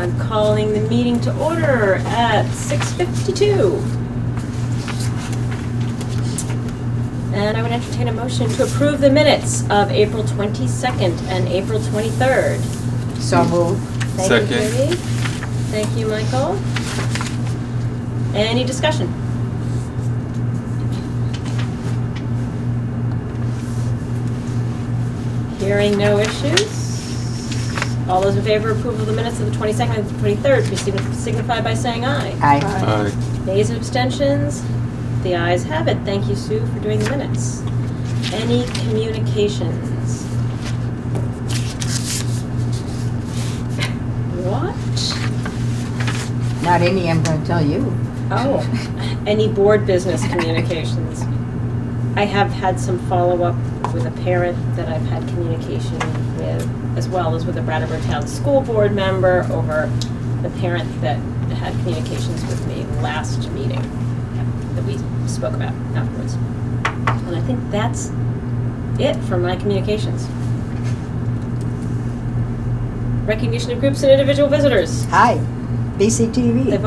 I'm calling the meeting to order at 6:52. And I would entertain a motion to approve the minutes of April 22nd and April 23rd. So moved. Thank you, Judy. Thank you, Michael. Any discussion? Hearing no issues. All those in favor of approval of the minutes of the 22nd and the 23rd, please signify by saying aye. Aye. Aye. Nays and abstentions? The ayes have it. Thank you, Sue, for doing the minutes. Any communications? What? Not any, I'm going to tell you. Oh, any board business communications? I have had some follow-up with a parent that I've had communication with, as well as with a Brattleboro Town School Board member over the parent that had communications with me last meeting that we spoke about afterwards. And I think that's it for my communications. Recognition of groups and individual visitors. Hi, BCTV.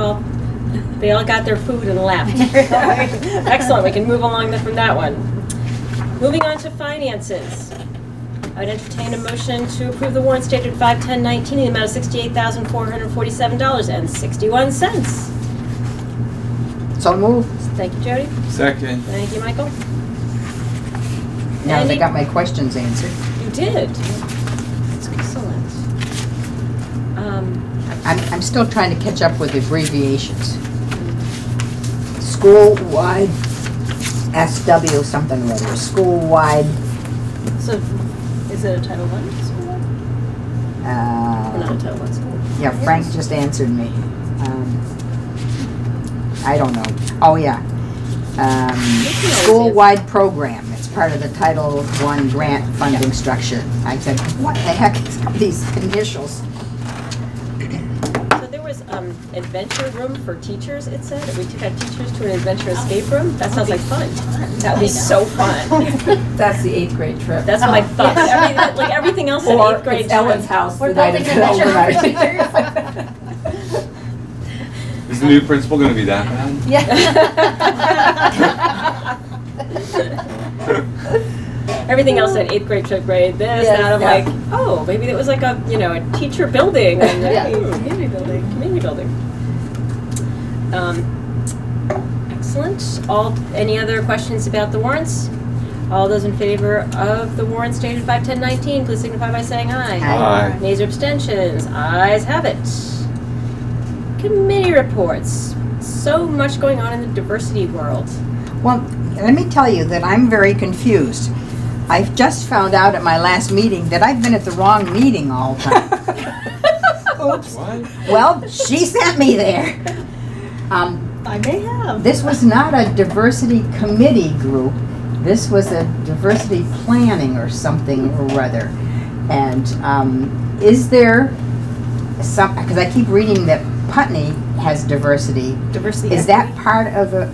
They all got their food and left. Excellent, we can move along from that one. Moving on to finances. I would entertain a motion to approve the warrant dated 5/10/19 in the amount of $68,447.61. So moved. Thank you, Jody. Second. Thank you, Michael. Now they Any- got my questions answered. You did. That's excellent. I'm still trying to catch up with abbreviations. School-wide SW something or other. School-wide, So, is it a Title I school? Or not a Title I school? yeah, Frank just answered me. I don't know. Oh, yeah. School-wide program. It's part of the Title I grant funding structure. I said, what the heck is these initials? So there was adventure room for teachers, it said. We took our teachers to an adventure escape room. That sounds like fun. That would be so fun. That's the 8th grade trip. That's what I thought. Everything else in 8th grade. Or Ellen's house. We're the night building of adventure overnight. Is the new principal going to be that bad? Everything else at 8th grade, 5th grade, this, Yes, that. I'm yeah. like, oh, maybe it was like a, a teacher building. And Yeah. Community building. Excellent. Any other questions about the warrants? All those in favor of the warrants dated 5/10/19, please signify by saying aye. Aye. Nays or abstentions? Ayes have it. Committee reports. So much going on in the diversity world. Well, let me tell you that I'm very confused. I've just found out at my last meeting that I've been at the wrong meeting all the time. Oops. What? Well, she sent me there. I may have. This was not a diversity committee group. This was a diversity planning or something or other. And is there some, because I keep reading that Putney has diversity. Diversity. Is that part of a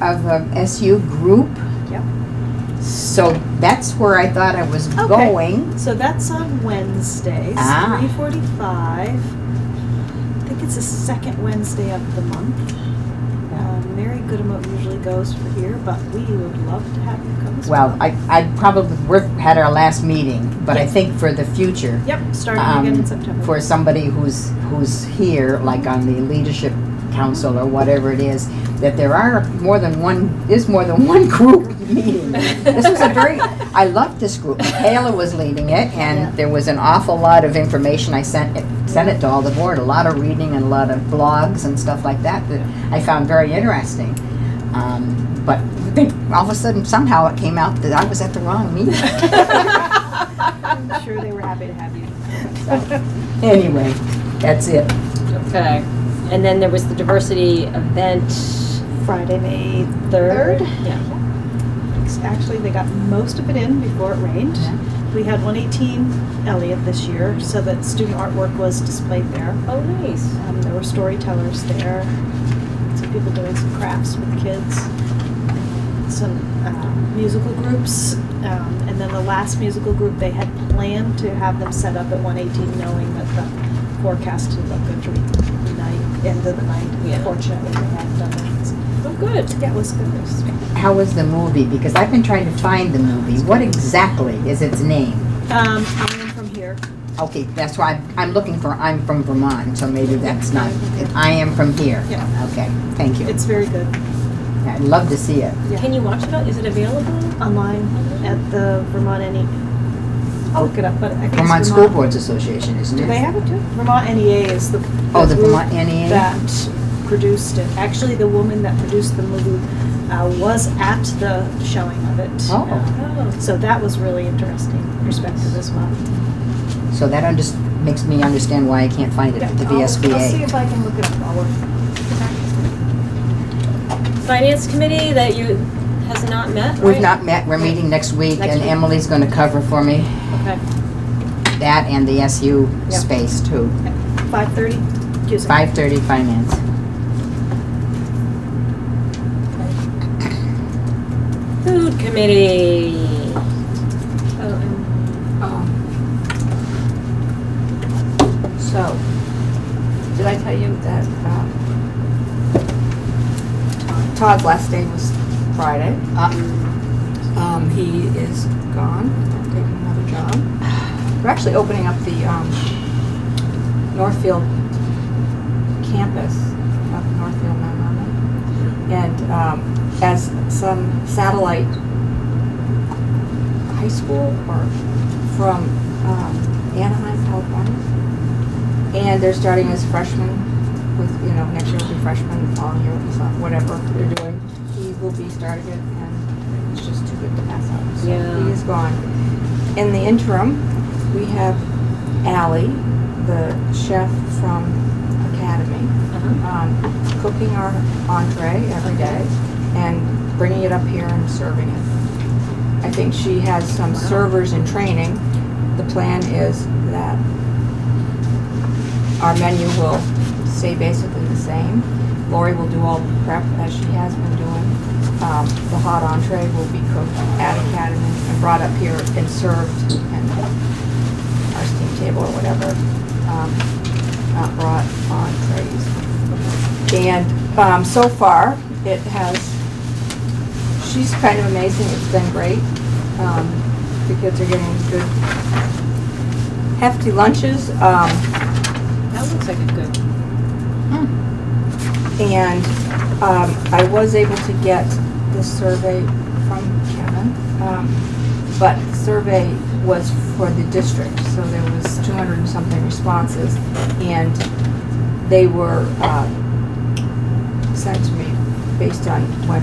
SU group? Yep. So that's where I thought I was going. So that's on Wednesdays, 3:45. I think it's the second Wednesday of the month. Mary Goodamo usually goes for here, but we would love to have you come as Well, I probably, we've had our last meeting, but I think for the future, Yep, starting again in September. for somebody who's here, like on the leadership council or whatever it is, that there are more than one group meeting. This was I loved this group. Michaela was leading it, and there was an awful lot of information. I sent it to all the board, a lot of reading and a lot of blogs and stuff like that I found very interesting. But all of a sudden, somehow it came out that I was at the wrong meeting. I'm sure they were happy to have you. Anyway, that's it. Okay. And then there was the diversity event. Friday, May 3rd. 3rd. Yeah. Actually, they got most of it in before it rained. Yeah. We had 118 Elliott this year, so that student artwork was displayed there. Oh, nice. There were storytellers there, some people doing some crafts with kids, some musical groups, and then the last musical group they had planned to have them set up at 118, knowing that the forecast to look good through the night, end of the night. Yeah. Fortunately, they hadn't done that. So, Oh, good. yeah, it was good. How was the movie? Because I've been trying to find the movie. What exactly is its name? I am from here. Okay, that's why I'm looking for, I'm from Vermont, so maybe that's not, I am from here. Yeah. Okay, thank you. It's very good. I'd love to see it. Yeah. Can you watch it? Is it available? Online at the Vermont NEA. I'll look it up, but I think Vermont it's School Boards Association, isn't it? Do they have it too? Vermont NEA is the Oh, the group Vermont NEA? that produced it. Actually, the woman that produced the movie was at the showing of it. Oh. Oh. So that was really interesting perspective as well. So that makes me understand why I can't find it at the I'll see VSBA. if I can look it up while we're. Finance committee that has not met, right? We've not met, we're meeting next week, Next and week. Emily's gonna cover for me Okay. that and the SU Yep. space too. 5:30? 5:30 finance. Food committee. So, did I tell you that Todd's last day was Friday? He is gone, taking another job. We're actually opening up the Northfield campus up in Northfield, Manama. And as some satellite high school or from Anaheim, California. And they're starting as freshmen with, next year will be freshmen, following year will be whatever they're doing. He will be starting it, and it's just too good to pass up. So Yeah. he is gone. In the interim, we have Allie, the chef from Academy, cooking our entree every day and bringing it up here and serving it. I think she has some servers in training. The plan is that our menu will stay basically the same. Lori will do all the prep as she has been doing. The hot entree will be cooked at Academy and brought up here and served in our steam table or whatever, not brought on trays. And so far, she's kind of amazing. It's been great. The kids are getting good, hefty lunches. That looks like a good. And I was able to get the survey from Kevin, but the survey was for the district, so there was 200 and something responses, and they were sent to me based on when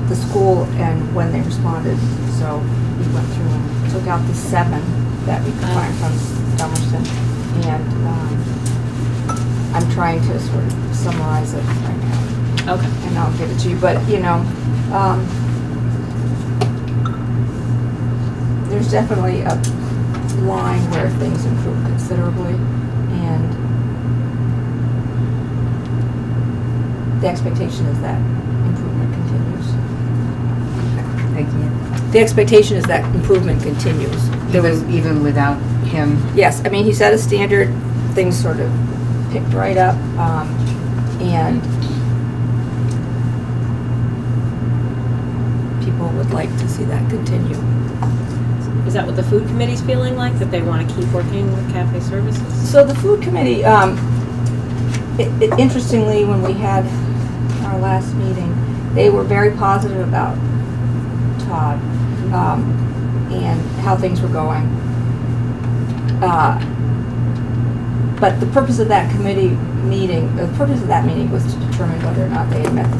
the school and when they responded. So we went through and took out the 7 that we could find from Dummerston, and I'm trying to sort of summarize it right now. Okay. And I'll give it to you. But, there's definitely a line where things improve considerably, and the expectation is that improvement continues. Again. The expectation is that improvement continues. Even without him. Yes, I mean, he set a standard, things sort of picked right up, and people would like to see that continue. Is that what the food committee's feeling like, that they want to keep working with cafe services? So the food committee, interestingly, when we had our last meeting, they were very positive about Todd and how things were going. But the purpose of that meeting was to determine whether or not they had met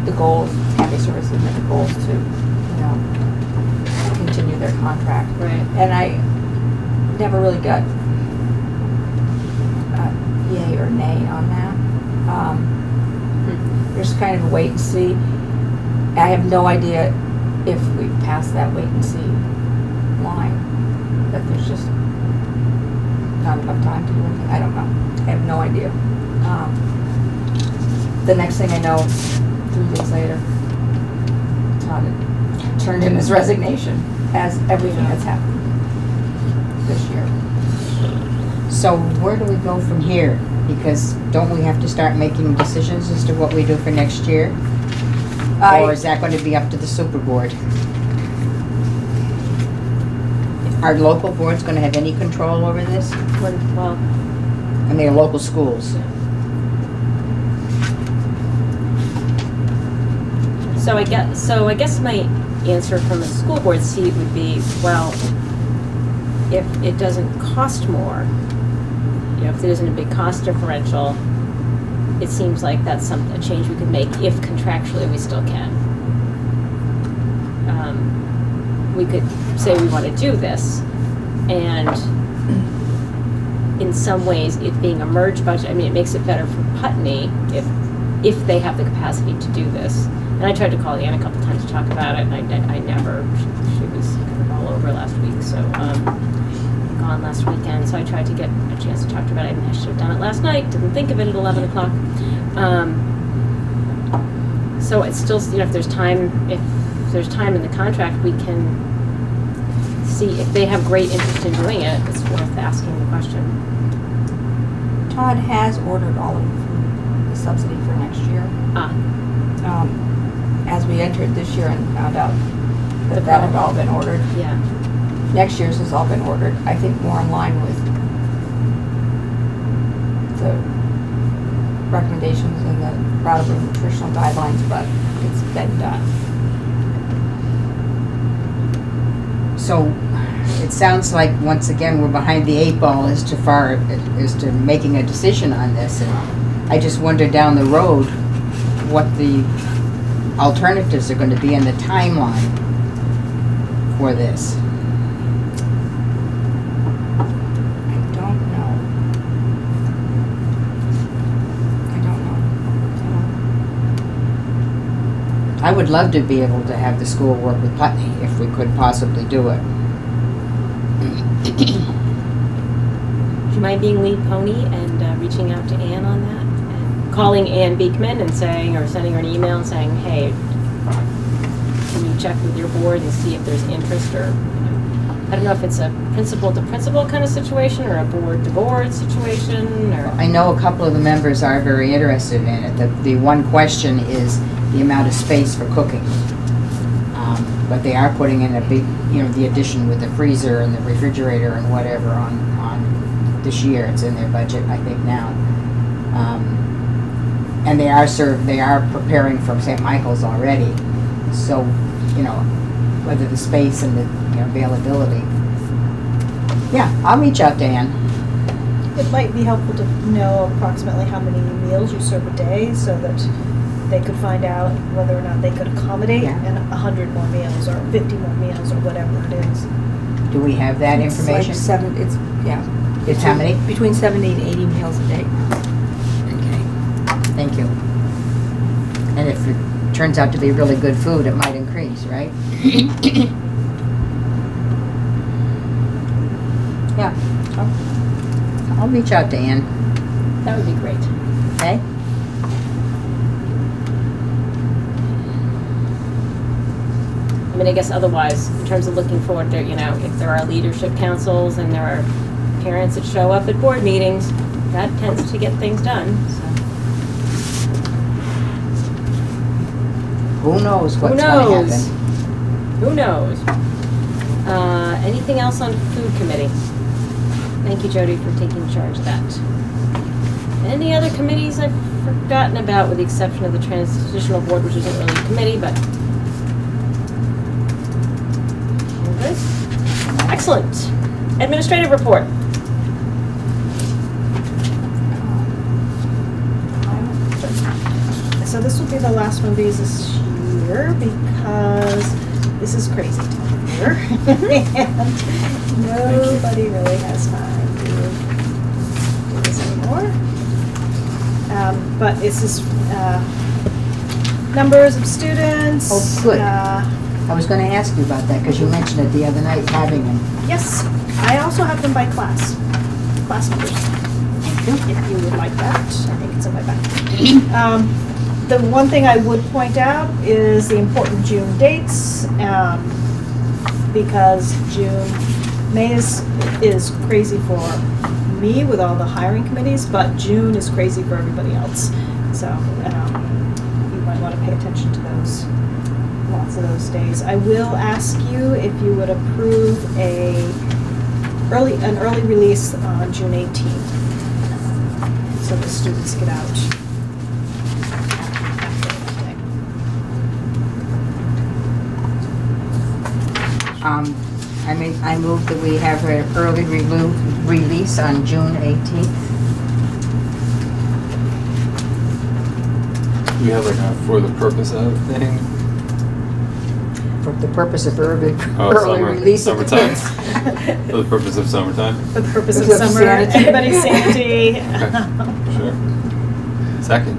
the goals, cafe services met the goals to, continue their contract. Right. And I never really got yay or nay on that. There's kind of a wait and see. I have no idea if we pass that wait and see line, that there's just not enough time to do anything. I don't know. I have no idea. The next thing I know, 3 days later, Todd had turned in his resignation, as everything that's happened this year. So where do we go from here? Because don't we have to start making decisions as to what we do for next year? Or is that going to be up to the super board? Are local boards going to have any control over this? Well, I mean, local schools. so I guess my answer from a school board seat would be, well, if it doesn't cost more, you know, if there isn't a big cost differential, it seems like that's a change we could make if contractually we still can. We could say we want to do this, and in some ways it being a merged budget, I mean, it makes it better for Putney if they have the capacity to do this. And I tried to call Ann a couple times to talk about it, and I never, she was kind of all over last week, so gone last weekend, so I tried to get a chance to talk to her about it. I should have done it last night, didn't think of it at 11 o'clock. So it's still, you know, if there's time in the contract, we can see if they have great interest in doing it. It's worth asking the question. Todd has ordered all of the subsidy for next year. As we entered this year and found out that had all been ordered. Yeah. Next year's has all been ordered. I think more in line with the recommendations and the Brattleboro nutritional guidelines, but it's been done. So it sounds like, once again, we're behind the 8 ball as to making a decision on this. And I just wonder down the road what the alternatives are going to be in the timeline for this. I don't know. I would love to be able to have the school work with Putney if we could possibly do it. Do you mind being lead pony and reaching out to Ann on that? And calling Ann Beekman and saying, or sending her an email and saying, hey, can you check with your board and see if there's interest, or, you know, I don't know if it's a principal to principal kind of situation or a board to board situation, or. I know a couple of the members are very interested in it. The one question is the amount of space for cooking. But they are putting in a big, you know, the addition with the freezer and the refrigerator and whatever on this year. It's in their budget, I think, now. And they are preparing for St. Michael's already. So, you know, whether the space and the, you know, availability. Yeah, I'll reach out to Ann. It might be helpful to know approximately how many meals you serve a day, so that they could find out whether or not they could accommodate 100 more meals or 50 more meals or whatever it is. Do we have that information? It's like It's how many? Between 70 and 80 meals a day. Okay, thank you. And if it turns out to be really good food, it might increase, right? Yeah, I'll reach out to Ann. That would be great. Okay? I mean, I guess otherwise, in terms of looking forward, there, you know, if there are leadership councils and there are parents that show up at board meetings, that tends to get things done, so. Who knows what's going to happen? Who knows? Anything else on food committee? Thank you, Jody, for taking charge of that. Any other committees I've forgotten about, with the exception of the transitional board, which isn't really a committee, but. Good. Excellent. Administrative report. So this will be the last one of these this year, because this is crazy time of year. And nobody really has time to do this anymore. But it's just numbers of students. Oh, good. I was going to ask you about that, because you mentioned it the other night, having them. Yes, I also have them by class numbers. If you would like that, I think it's in my back. The one thing I would point out is the important June dates, because May is crazy for me with all the hiring committees, but June is crazy for everybody else. So you might want to pay attention to those, lots of those days. I will ask you if you would approve an early release on June 18th, so the students get out. I move that we have an early release on June 18th. We have like a for the purpose of thing. For the purpose of early Summer, release of the summertime. kids. For the purpose of summertime. For the purpose of Of summer, sanity. everybody's safety. Okay. Sure. Second.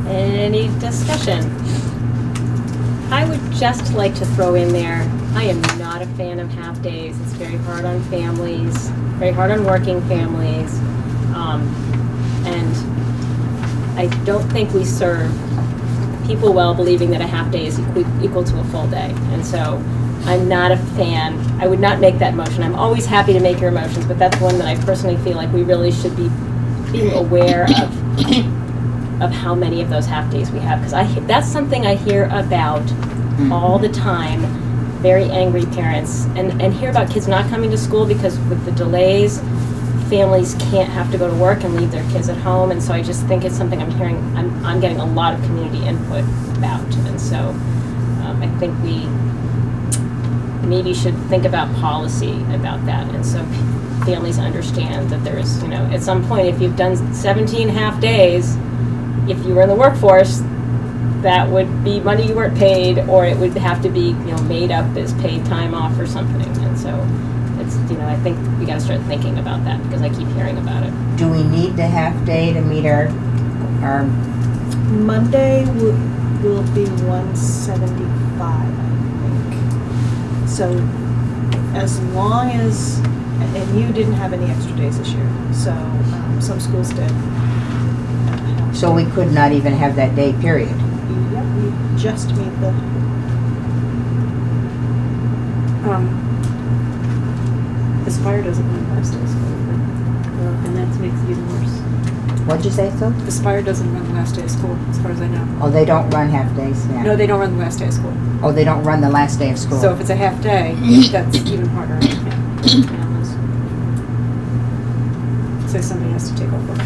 Any discussion? I would just like to throw in there, I am not a fan of half days. It's very hard on families, very hard on working families. And I don't think we serve people well believing that a half day is equal to a full day. And so I'm not a fan. I would not make that motion. I'm always happy to make your motions, but that's one that I personally feel like we really should be being aware of how many of those half days we have, because that's something I hear about all the time. Very angry parents, and hear about kids not coming to school because with the delays, families can't have to go to work and leave their kids at home. And so I just think it's something I'm getting a lot of community input about, and so I think we maybe should think about policy about that, and so families understand that there's, at some point, if you've done 17 half days, if you were in the workforce, that would be money you weren't paid, or it would have to be, made up as paid time off or something. And so it's, I think we got to start thinking about that, because I keep hearing about it. Do we need the half day to meet our Monday will be 175, I think. So as long as, and you didn't have any extra days this year, so some schools did. So we could not even have that day, period. Yep, we just meet the. Aspire doesn't run last day of school, and that makes it even worse. What'd you say, so? Aspire doesn't run the last day of school, as far as I know. Oh, they don't run half days now. No, they don't run the last day of school. Oh, they don't run the last day of school. So if it's a half day, that's even harder on families. So somebody has to take off work.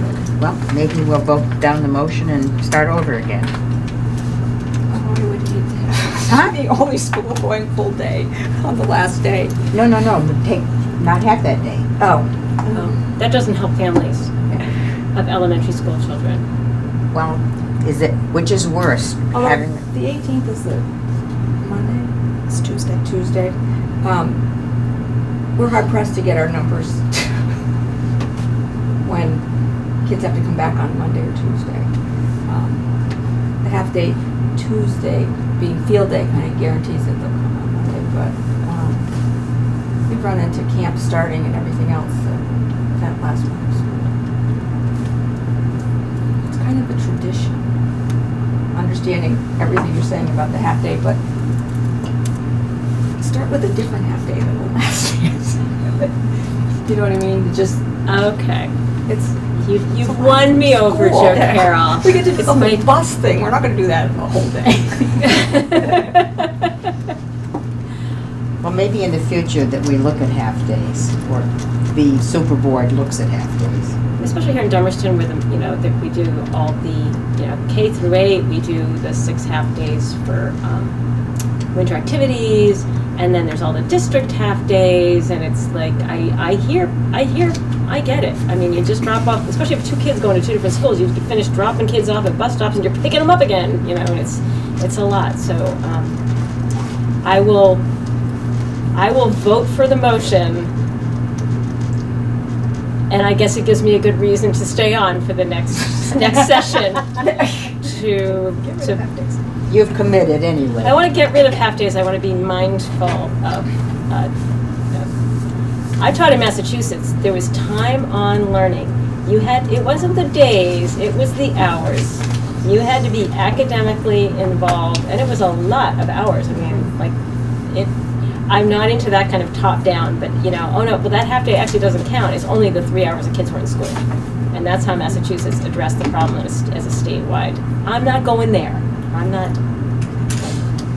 Well, maybe we'll vote down the motion and start over again. Oh, I would hate to have Huh? the only school going full day on the last day. No, not have that day. Oh. That doesn't help families of elementary school children. Well, which is worse? Having The 18th is the Monday? It's Tuesday. Tuesday. We're hard pressed to get our numbers when kids have to come back on Monday or Tuesday. The half day Tuesday being field day kind of guarantees that they'll come on Monday, but we've run into camp starting and everything else that last month of school. It's kind of a tradition, understanding everything you're saying about the half day, but start with a different half day than the last day. You know what I mean? Just Okay. it's You've won me over, Cool. Joe Carroll. We get to do It's the my- whole bus thing. We're not going to do that the whole day. Well, maybe in the future that we look at half days, or the super board looks at half days. Especially here in Dummerston, where that we do all the K through 8. We do the 6 half days for winter activities, and then there's all the district half days, and it's like I get it. I mean, you just drop off, especially if 2 kids going to 2 different schools. You finish dropping kids off at bus stops, and you're picking them up again. And it's a lot. So I will vote for the motion, and I guess it gives me a good reason to stay on for the next session. You've committed anyway. I want to get rid of half days. I want to be mindful of. I taught in Massachusetts. There was time on learning. It wasn't the days, it was the hours. You had to be academically involved, and it was a lot of hours. I mean, I'm not into that kind of top down, but you know, oh no, well that half day actually doesn't count. It's only the 3 hours the kids were in school. And that's how Massachusetts addressed the problem as a statewide. I'm not going there. I'm not,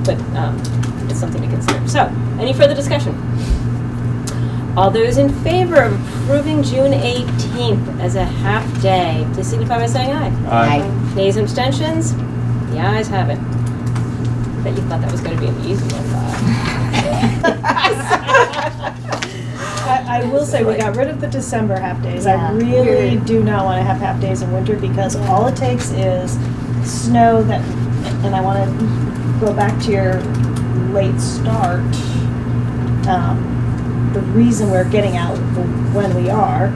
but it's something to consider. So, any further discussion? All those in favor of approving June 18th as a half day, please signify by saying aye. Aye. Nays and abstentions? The ayes have it. I bet you thought that was going to be an easy one, I will say, we got rid of the December half days. I Yeah. really do not want to have half days in winter because all it takes is snow that, and I want to go back to your late start. The reason we're getting out when we are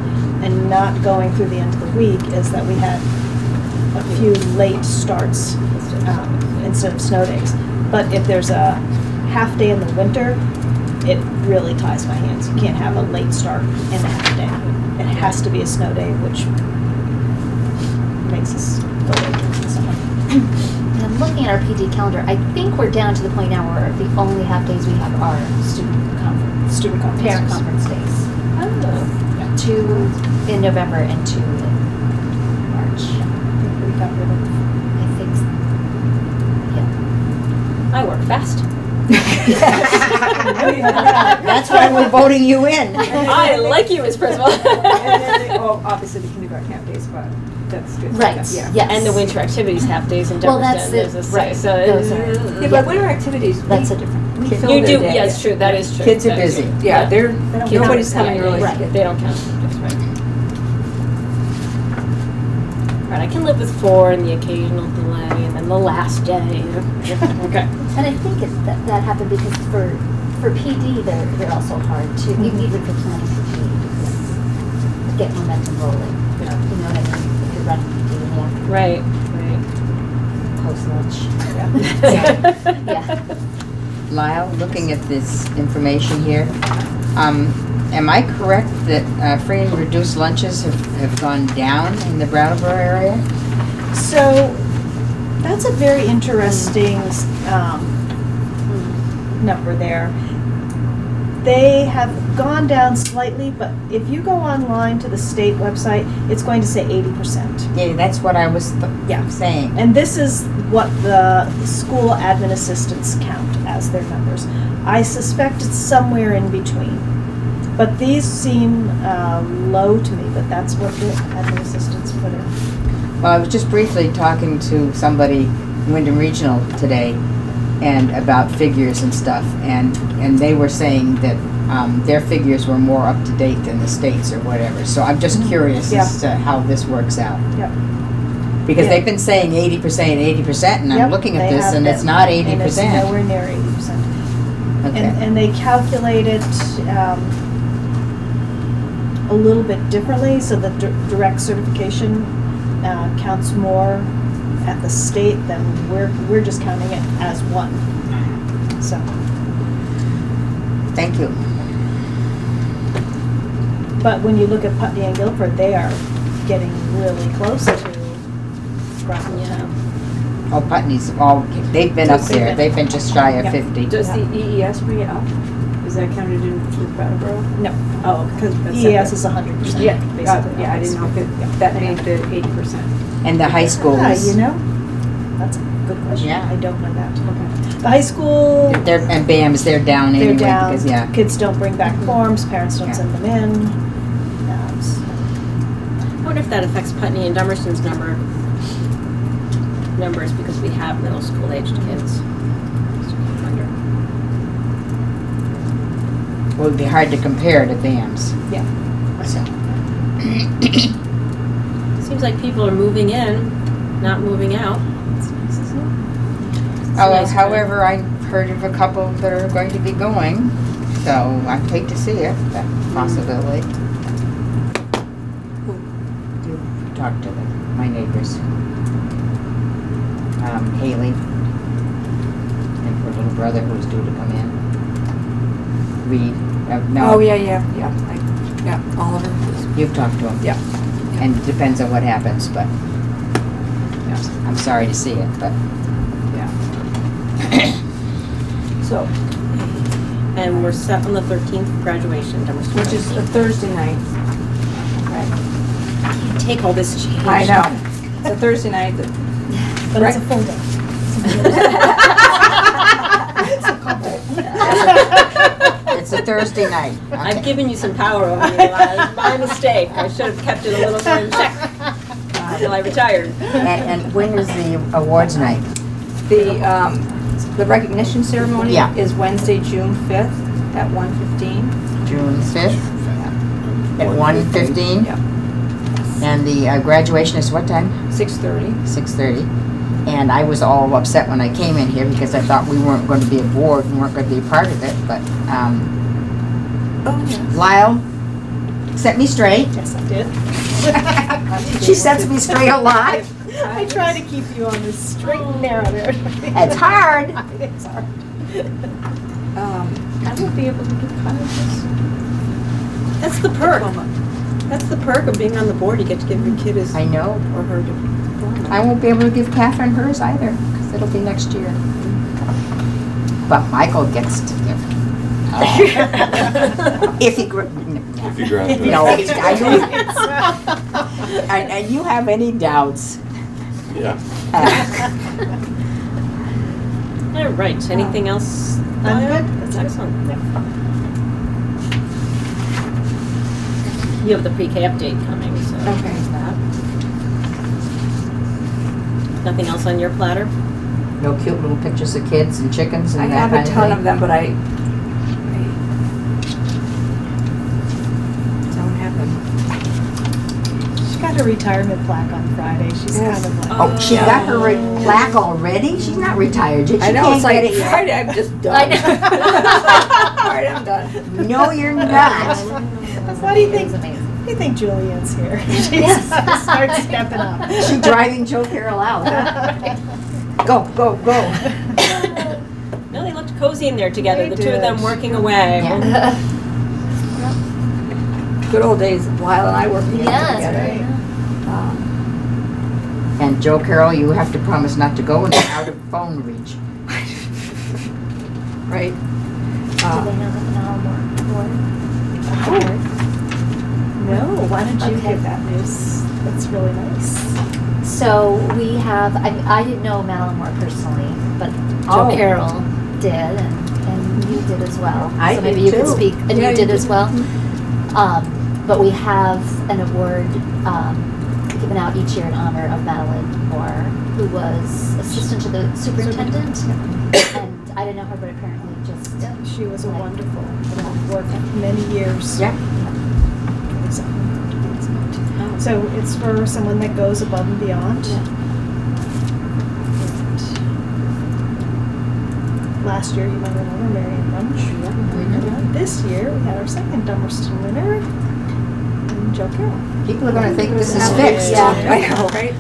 and not going through the end of the week is that we had a few late starts instead of snow days. But if there's a half day in the winter, it really ties my hands. You can't have a late start and a half day. It has to be a snow day, which makes us go late in the summer. And I'm looking at our PD calendar. I think we're down to the point now where the only half days we have are Student conference. parent conference days. Oh. 2 in November and 2 in March. We got rid of. I think, yeah. I work fast. That's why we're voting you in. I like you as principal. Oh, obviously the kindergarten half days, but that's good. Right, Yeah. yes. And the winter activities half days in Well, Dummerston. that's There's it. a Right. So Those are- Yeah, but winter activities, That's a different. we fill you their do, day. yeah, it's true, that is true. Kids are That is busy. true. Yeah, they're, Kids nobody's don't- coming yeah, early. right. They don't count, that's right. Right, I can live with 4 and the occasional delay, and then the last day. Okay. And I think that happened because for PD, they're also hard too, even for planning for PD, to get momentum rolling. You know what I mean? If you're running PD in the afternoon, Right, post lunch. Yeah. Lyle, looking at this information here, am I correct that free and reduced lunches have gone down in the Brattleboro area? So, that's a very interesting number there. They have gone down slightly, but if you go online to the state website, it's going to say 80%. Yeah, that's what I was Yeah. saying. And this is what the school admin assistants count as their numbers. I suspect it's somewhere in between. But these seem low to me, but that's what the admin assistants put in. Well, I was just briefly talking to somebody in Wyndham Regional today and about figures and stuff, and they were saying that their figures were more up to date than the state's or whatever. So I'm just curious as to how this works out. Yep. Because Yeah. they've been saying 80%, 80%, and I'm Yep, looking at they this have and it's been. not And it's 80%. nowhere near 80%. Okay. And they calculate it a little bit differently, so the direct certification counts more at the state than we're just counting it as one. So, Thank you. but when you look at Putney and Guilford, they are getting really close to Rockland. Oh, Putney's they've been up there. They've been just shy of Yeah. 50. Does the EES bring it up? Is that counted in with Brattleboro? No, Oh, because that's EAS separate. is 100%. Yeah, basically. yeah, I didn't know if that made the 80%. And the high school Ah, is, you know, that's a good question. Yeah. I don't know that. Okay. The high school, and BAMs, they're down they're anyway. down. Because, yeah. Kids don't bring back forms. Parents don't Yeah. send them in. So- I wonder if that affects Putney and Dummerston's numbers because we have middle school aged kids. I wonder. Well, it'd be hard to compare to BAMs. Yeah. So, Seems like people are moving in, not moving out. It's nice, isn't it? It's oh, nice, however, I've heard of a couple that are going to be going. So I'd hate to see it, that possibility. You talk to them, my neighbors. Haley and her little brother who's due to come in. Reed. No, Oh, yeah, Oliver. you've talked to him. Yeah. And it depends on what happens, but yeah, I'm sorry to see it, but Yeah. So, And we're set on the 13th for graduation, Dummerston. Which is a Thursday night. Take all this change. I know. It's a Thursday night. But it's a full day. It's a Thursday night. I've given you some power over me, my mistake. I should have kept it a little more in check until I retired. And when is the awards night? The recognition ceremony Yeah. is Wednesday, June 5th at 1:15. June 5th? At 1:15? Yeah. And the graduation is what time? 6:30. 6:30. And I was all upset when I came in here because I thought we weren't going to be a board and weren't going to be a part of it. But Oh, yes. Lyle set me straight. Yes, I did. She sets me straight a lot. I try to keep you on the straight and narrow there. It's hard. It's hard. I will be able to give colleges. That's the perk. That's the perk of being on the board. You get to give your kid his I know. or her diploma. I won't be able to give Catherine hers either because it'll be next year. But Michael gets to give. If he If you graduate. No, and you have any doubts? Yeah. All right. Anything else? I'm good. That's excellent. You have the pre-K update coming, so Okay. there's that. Nothing else on your platter? No cute little pictures of kids and chickens and I that have kind a ton of thing? them, but I don't have them. She got her retirement plaque on Friday. She's Yes. kind of like. Oh, she got her plaque already? She's not retired yet. She I know, can't it's like, get it yet. Friday, I'm just done. I know. Alright, I'm done. No, you're not. What do you think? It's amazing. I think Julian's here. She's Yes. start stepping up. She's driving Joe Carroll out. Go, go, go. No, they looked cozy in there together. They The two of them did. working away. Yeah. Good old days, Lyle and I working Yes, together. right. And Joe Carroll, you have to promise not to go when you're out of phone reach. Right? Do they know that now more? No, why don't you Okay. give that news? That's really nice. So we have, I didn't know Malamore personally, but Joe Oh. Carroll did, and you did as well. I So maybe did you could too. speak, and Yeah, you you did as well. But we have an award given out each year in honor of Madeline Moore, who was assistant to the superintendent. And I didn't know her, but apparently just, She was a like, wonderful, worked many years. Yeah. So it's for someone that goes above and beyond. And last year, you might remember Marion Bunch. And this year, we had our second Dummerston winner, and Joe Carroll. People are going to think this is Yeah. fixed. Yeah. I know, right?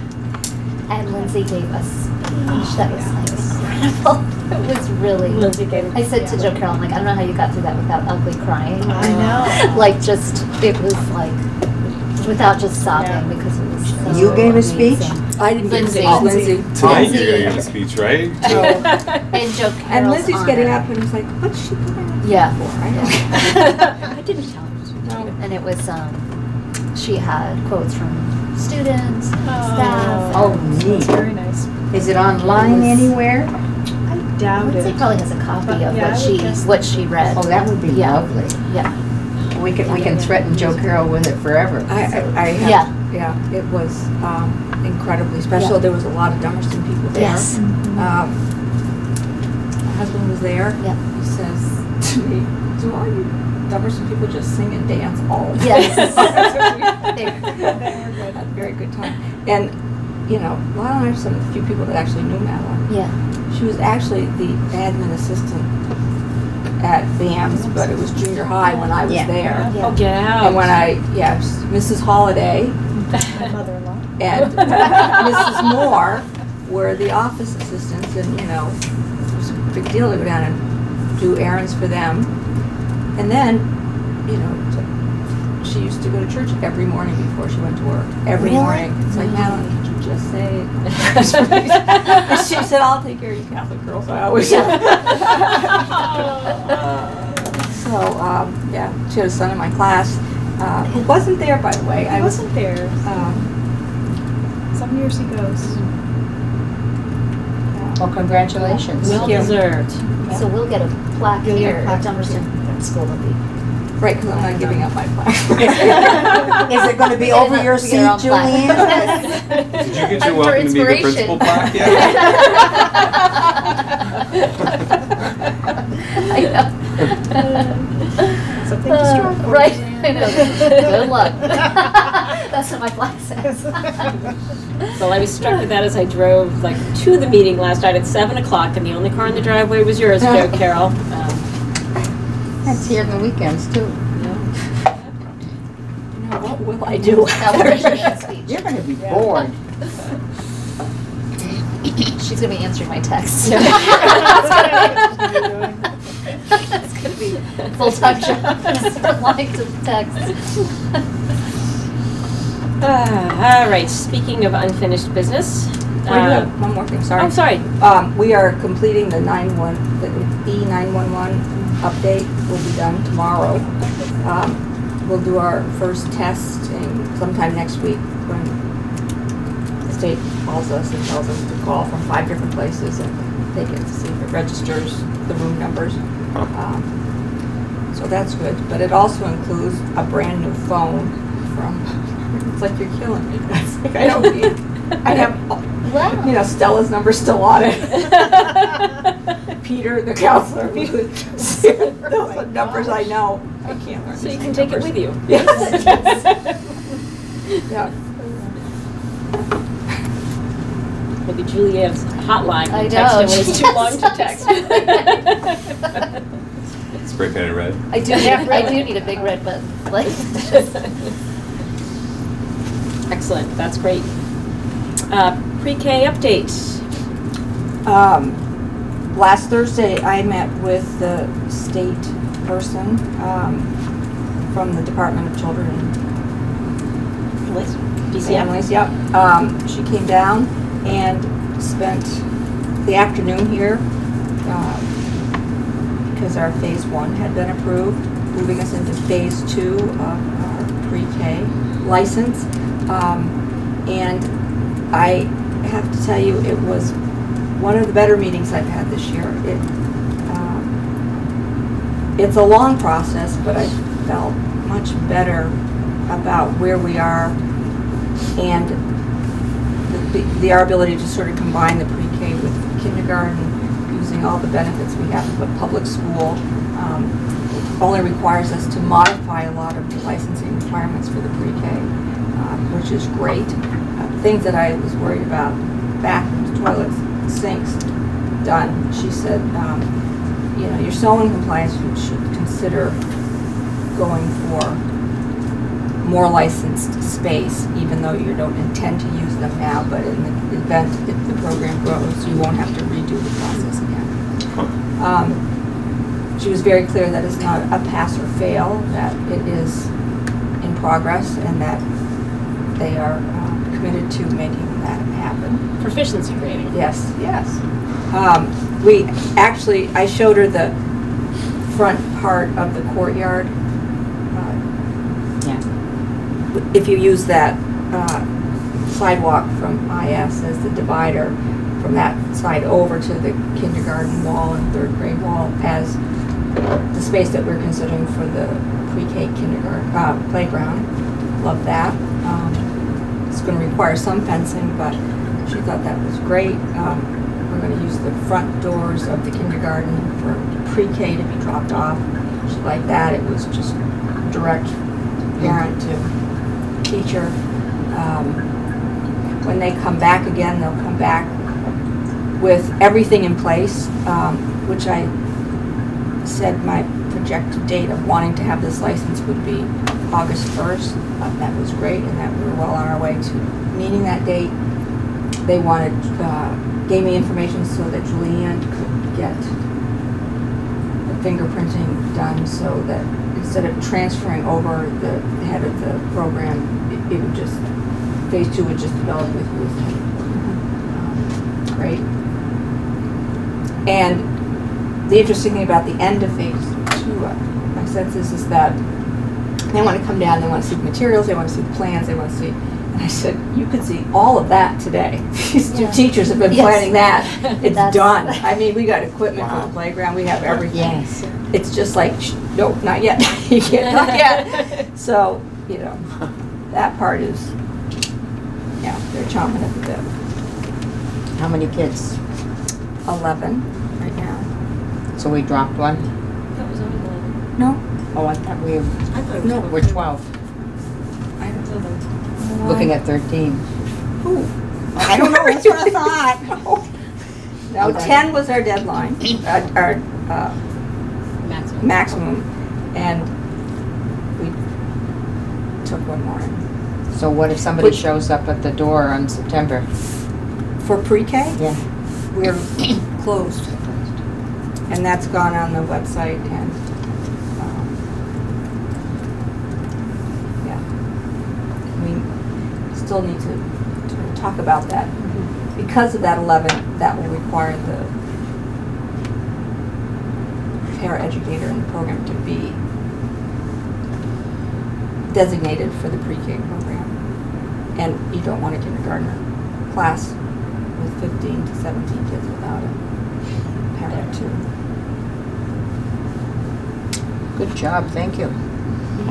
and Lindsay gave us speech that was like incredible. It was really. Lindsay gave I said to Joe Carroll, I'm like, I don't know how you got through that without ugly crying. I know. Like, just, it was like, without just sobbing, Yeah. because it was so You gave a speech? amazing. I didn't get to Lindsay. see Oh. Lindsay. Tonight you're gonna give a speech, right? And Joe Carroll's And Lindsay's getting honor. up and was like, what's she going on Yeah. for? I know. I didn't tell her. No. And it was, she had quotes from students and staff. Oh, and neat. It's very nice. Is it online anywhere? I doubt Lindsay it. probably has a copy But, of yeah, I would guess- what she read. Oh, that would be Yeah. lovely. Yeah. We can threaten Joe Carroll with it forever. I have, Yeah. yeah, it was incredibly special. Yeah. There was a lot of Dummerston people there. Yes. My husband was there. Yeah. He says to me, do all you Dummerston people just sing and dance all day? Yes. They had a very good time. And, you know, Lyle and I are some of the few people that actually knew Madeline. Yeah. She was actually the admin assistant at BAMS, but it was junior high when I was Yeah. there. Oh, get out. And when Mrs. Holiday My mother-in-law. and Mrs. Moore were the office assistants, and you know, it was a big deal to go down and do errands for them. And then, you know, she used to go to church every morning before she went to work. Every Really? morning. It's like, Madeline, could you just say it? And she said, I'll take care of you Catholic girls. I always So, yeah, she had a son in my class who wasn't there, by the way. I wasn't there. Some years he goes. Well, congratulations. Well deserved. So we'll get a plaque You'll get a here plaque. at Dummerston School Bd. Right, because I'm not giving up my plaque. Is it going to be over your seat, Julianne? Did you get your For welcome to be the inspiration. principal plaque yet? I know. Something to strive for. Right, I know. Good luck. That's what my plaque says. Well, I was struck with that as I drove like to the meeting last night at 7 o'clock, and the only car in the driveway was yours, Joe Carroll. That's here on the weekends, too. Now, what will I do? That was a Julianne's speech. You're going to be bored. She's going to be answering my texts. It's going to be full-time job, just replying to texts. All right, speaking of unfinished business. Oh, you have one more thing, sorry. Oh, sorry. We are completing the E911 update. Will be done tomorrow. We'll do our first test sometime next week when the state calls us and tells us to call from 5 different places and they get to see if it registers the room numbers. So that's good. But it also includes a brand new phone from. It's like you're killing me. It's like I don't need. I have. Wow. Stella's number still on it. Peter, the counselor, those are numbers I know. I can't learn. So you can take it with you. Yes. Yeah. Maybe Julianne's hotline I when text know. when it's too long to text. Spray painted red. I do need a big red button. Like, Excellent, that's great. Pre-K update. Last Thursday, I met with the state person from the Department of Children and Families. Yep. She came down and spent the afternoon here because our phase 1 had been approved, moving us into phase 2 of our pre-K license. And I have to tell you, it was one of the better meetings I've had this year. It's a long process, but I felt much better about where we are and our ability to sort of combine the pre-K with kindergarten, using all the benefits we have of a public school. Only requires us to modify a lot of the licensing requirements for the pre-K, which is great. Things that I was worried about, bathrooms, toilets, sinks, done. She said, you're so in compliance, you should consider going for more licensed space, even though you don't intend to use them now, but in the event if the program grows, you won't have to redo the process again. She was very clear that it's not a pass or fail, that it is in progress, and that they are committed to making that happen. Proficiency rating. Yes, yes. I showed her the front part of the courtyard. If you use that sidewalk from IS as the divider, from that side over to the kindergarten wall and 3rd grade wall as the space that we're considering for the pre-K kindergarten playground. Love that. It's going to require some fencing, but she thought that was great. We're going to use the front doors of the kindergarten for pre-K to be dropped off. She liked that. It was just direct parent to teacher. When they come back again, they'll come back with everything in place, which I said my projected date of wanting to have this license would be August 1st. That was great, and that we were well on our way to meeting that date. They gave me information so that Julianne could get the fingerprinting done, so that instead of transferring over the head of the program, it would just, phase 2 would just develop with you as head of the program. Great. And the interesting thing about the end of phase 2, I consensus is that they want to come down, they want to see the materials, they want to see the plans, they want to see. And I said, you could see all of that today. These two Yeah. teachers have been Yes. planning that. It's That's- done. I mean, we got equipment for Wow. the playground, we have everything. Yes. It's just like, nope, not yet. You can't, not yet. So, you know, that part is, yeah, they're chomping at the bit. How many kids? 11 right now. So we dropped one? That was only one. No, Oh, I thought we I thought it was No, only were one. 12. I don't know. Looking at 13. Ooh. I don't know, that's what I thought. No, Okay. 10 was our deadline, our Maximum. maximum, and we took one more in. So what if somebody Which- shows up at the door on September? For pre-K, Yeah. we're closed, and that's gone on the website, and, yeah. We still need to talk about that. Because of that 11, that will require the paraeducator in the program to be designated for the pre-K program. And you don't want a kindergartner class with 15 to 17 kids without a parent too. Good job, thank you.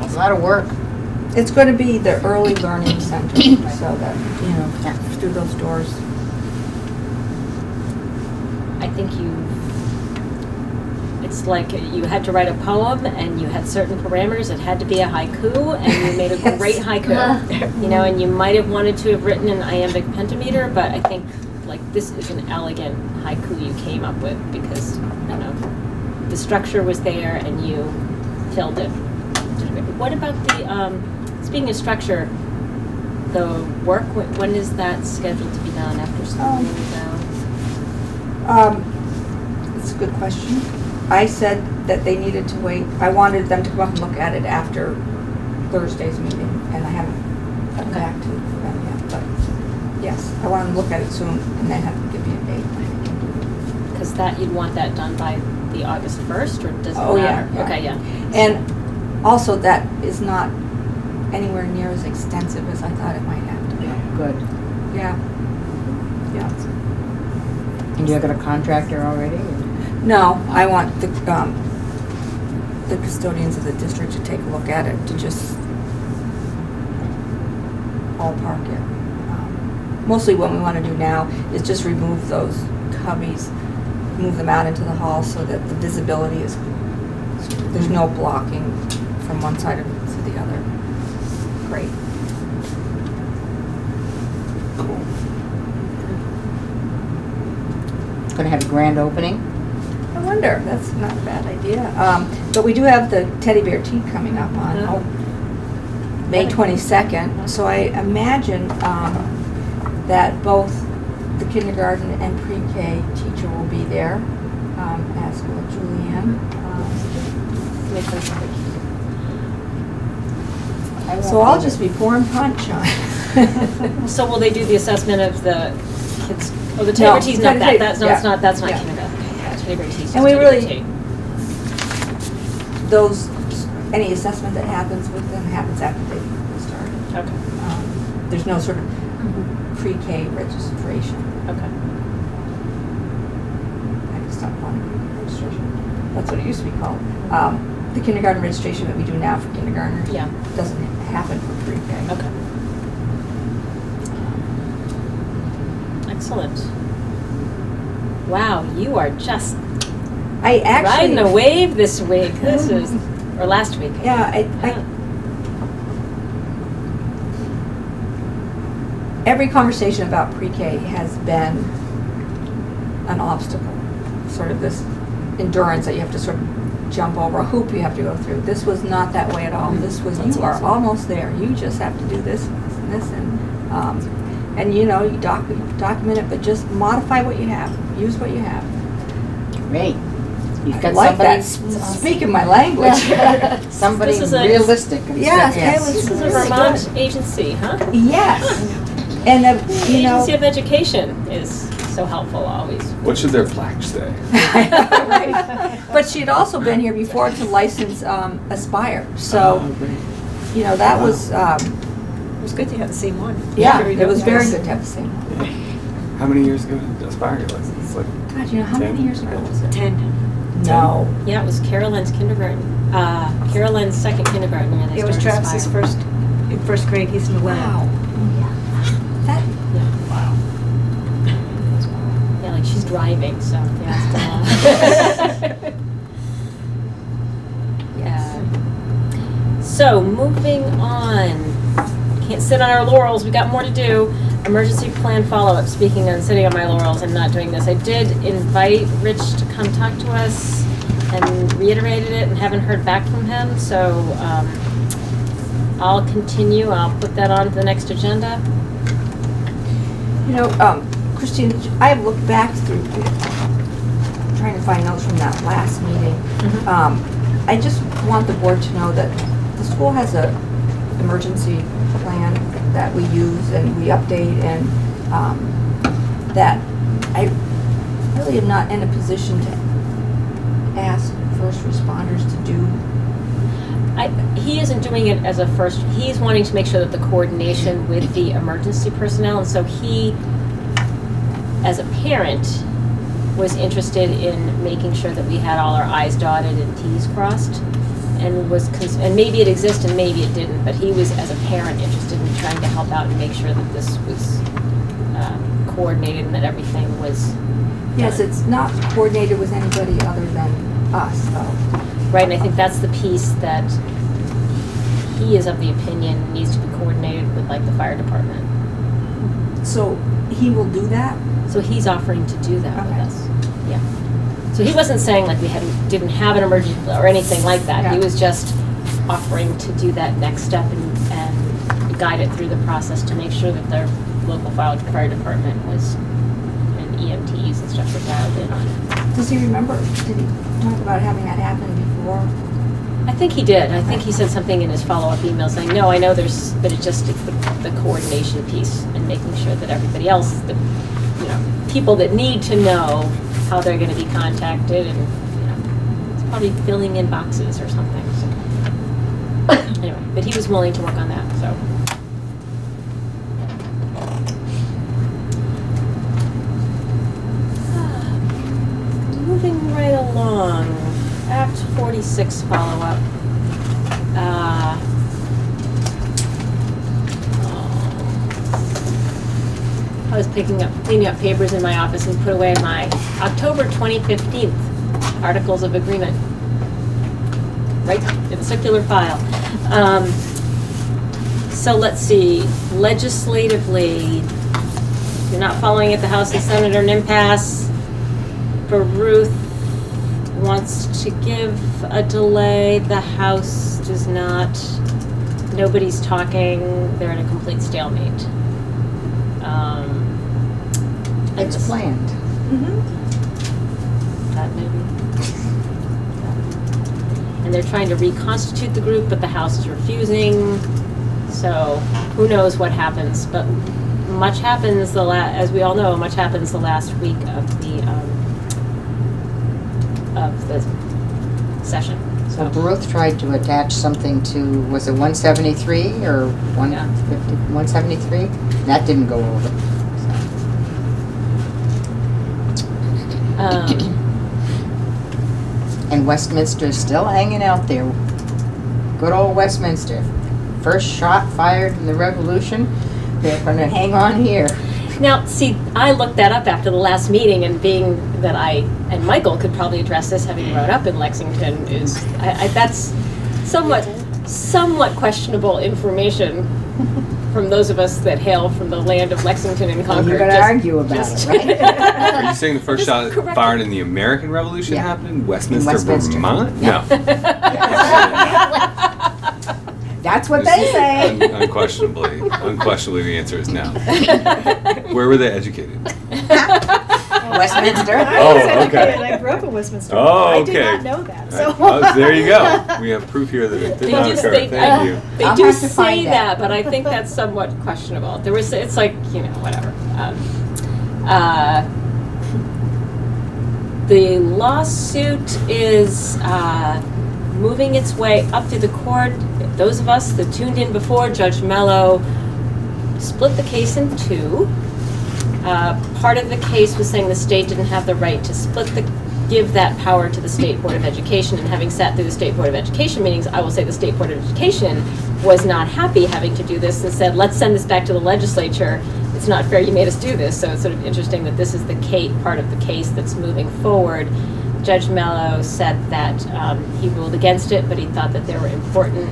A lot of work. It's going to be the early learning center, so that, you know, through those doors. I think it's like you had to write a poem and you had certain parameters. It had to be a haiku, and you made a Yes. great haiku. You know, and you might have wanted to have written an iambic pentameter, but I think like this is an elegant haiku you came up with because, you know, the structure was there and you filled it. What about the, speaking of structure, the work, when is that scheduled to be done after school? It's a good question. I said that they needed to wait. I wanted them to come up and look at it after Thursday's meeting, and I haven't gotten back to them yet. But yes, I want them to look at it soon, and then have to give me a date. Because that, you'd want that done by the August 1st, or does it Oh, yeah, matter? yeah. Okay, yeah. And also, that is not anywhere near as extensive as I thought it might have to be. Good. Yeah. Yeah. And you got a contractor already? No, I want the custodians of the district to take a look at it, to just ballpark it. Mostly what we want to do now is just remove those cubbies, move them out into the hall so that the visibility is, there's no blocking from one side of it to the other. Great. Going to have a grand opening? I wonder, that's not a bad idea. But we do have the teddy bear tea coming up on May 22nd, so I imagine that both the kindergarten and pre-K teacher will be there, as will Julianne. So I'll just be pouring punch on. So will they do the assessment of the kids? Oh, the No, teddy bear tea's not that. teddy- That's no, yeah, it's not. That's not yeah. kindergarten. Okay, yeah, teddy bear tea's just And we teddy bear really- tea. Those, any assessment that happens with them happens after they start. Okay. There's no sort of pre-K registration. Okay. I just stopped calling it registration. That's what it used to be called. The kindergarten registration that we do now for kindergartners Yeah. doesn't happen for pre-K. Okay. Excellent. Wow, you are just I actually riding a wave this week. This is, or last week. Yeah, every conversation about pre-K has been an obstacle, sort of this endurance that you have to sort of jump over, a hoop you have to go through. This was not that way at all. This was, you are almost there. You just have to do this and this and this, and you know, you document it, but just modify what you have. Use what you have. Great. You've I got like somebody, that. Speaking my language. somebody This is a- realistic. And Yes, yes. Kayla's This is a really Vermont agency, huh? Yes. And, The you know, Agency of Education is so helpful always. What should their plaque say? Right. But she'd also been here before to license Aspire. So, you know, that was, It was good to have the same one. yeah, Sure we it was don't very have- good to have the same one. How many years ago did Aspire get licensed? It's like God, you know, how many 10? years ago was it? 10. No. Yeah, it was Carolyn's kindergarten, Carolyn's second kindergarten year they It was started Travis's Aspire. in first grade, he's in the lab. Wow. That, Yeah, like she's driving, so yeah, still. Yeah. So moving on, can't sit on our laurels. We got more to do. Emergency plan follow-up. Speaking on sitting on my laurels and not doing this, I did invite Rich to come talk to us, and reiterated it, and haven't heard back from him. So I'll continue. I'll put that on to the next agenda. you know, Christine, I have looked back through, trying to find notes from that last meeting. I just want the board to know that the school has a emergency plan that we use and we update, and that I really am not in a position to ask first responders to do. He isn't doing it as a first, he's wanting to make sure that the coordination with the emergency personnel, and so he, as a parent, was interested in making sure that we had all our I's dotted and T's crossed, and was, and maybe it exists and maybe it didn't, but he was, as a parent, interested in trying to help out and make sure that this was coordinated and that everything was Yes, it's not coordinated with anybody other than us, though. right, and I think that's the piece that he is of the opinion needs to be coordinated with, like, the fire department. So he will do that? So he's offering to do that with Okay. us. Yeah. So he wasn't saying like we didn't have an emergency or anything like that. He Yeah. was just offering to do that next step and guide it through the process to make sure that their local fire department was, and EMTs and stuff were dialed in on it. Does he remember, did he talk about having that happen before? I think he did. I think he said something in his follow-up email saying, no, I know there's, but it's the coordination piece and making sure that everybody else, the, you know, people that need to know how they're going to be contacted, and, you know, it's probably filling in boxes or something. So. Anyway, but he was willing to work on that, so. Moving right along, Act 46 follow-up. I was cleaning up papers in my office and put away my October 2015 Articles of Agreement, right in the circular file. So let's see, legislatively, you're not following it, the House and Senate are an impasse. Baruth wants to give a delay, the House does not, nobody's talking, they're in a complete stalemate. It's planned. That maybe. And they're trying to reconstitute the group, but the House is refusing. So who knows what happens? But much happens as we all know, much happens the last week of the session. So Baruth tried to attach something to, was it 173 or 150, 173? That didn't go over. And Westminster's still hanging out there. Good old Westminster. First shot fired in the Revolution. They're going to hang on here. Now, see, I looked that up after the last meeting, and being that and Michael could probably address this, having grown up in Lexington, is that's somewhat questionable information from those of us that hail from the land of Lexington and Concord. You're going to argue about it, right? Are you saying the first shot correct. fired in the American Revolution Yeah. happened in Westminster, Westminster. Vermont? Yeah. That's what they say. Unquestionably, the answer is no. Where were they educated? Westminster. Oh, I was educated. okay. I grew up in Westminster. Oh, I okay. did not know that. So. Oh, there you go. We have proof here that it did not occur. Thank you. They I'll do have to say find that, out. but I think that's somewhat questionable. It's like, you know, whatever. The lawsuit is moving its way up through the court. Those of us that tuned in before, Judge Mello split the case in two. Part of the case was saying the state didn't have the right to give that power to the State Board of Education, and having sat through the State Board of Education meetings, I will say the State Board of Education was not happy having to do this and said, let's send this back to the legislature. It's not fair you made us do this. So it's sort of interesting that this is the part of the case that's moving forward. Judge Mello said that he ruled against it, but he thought that there were important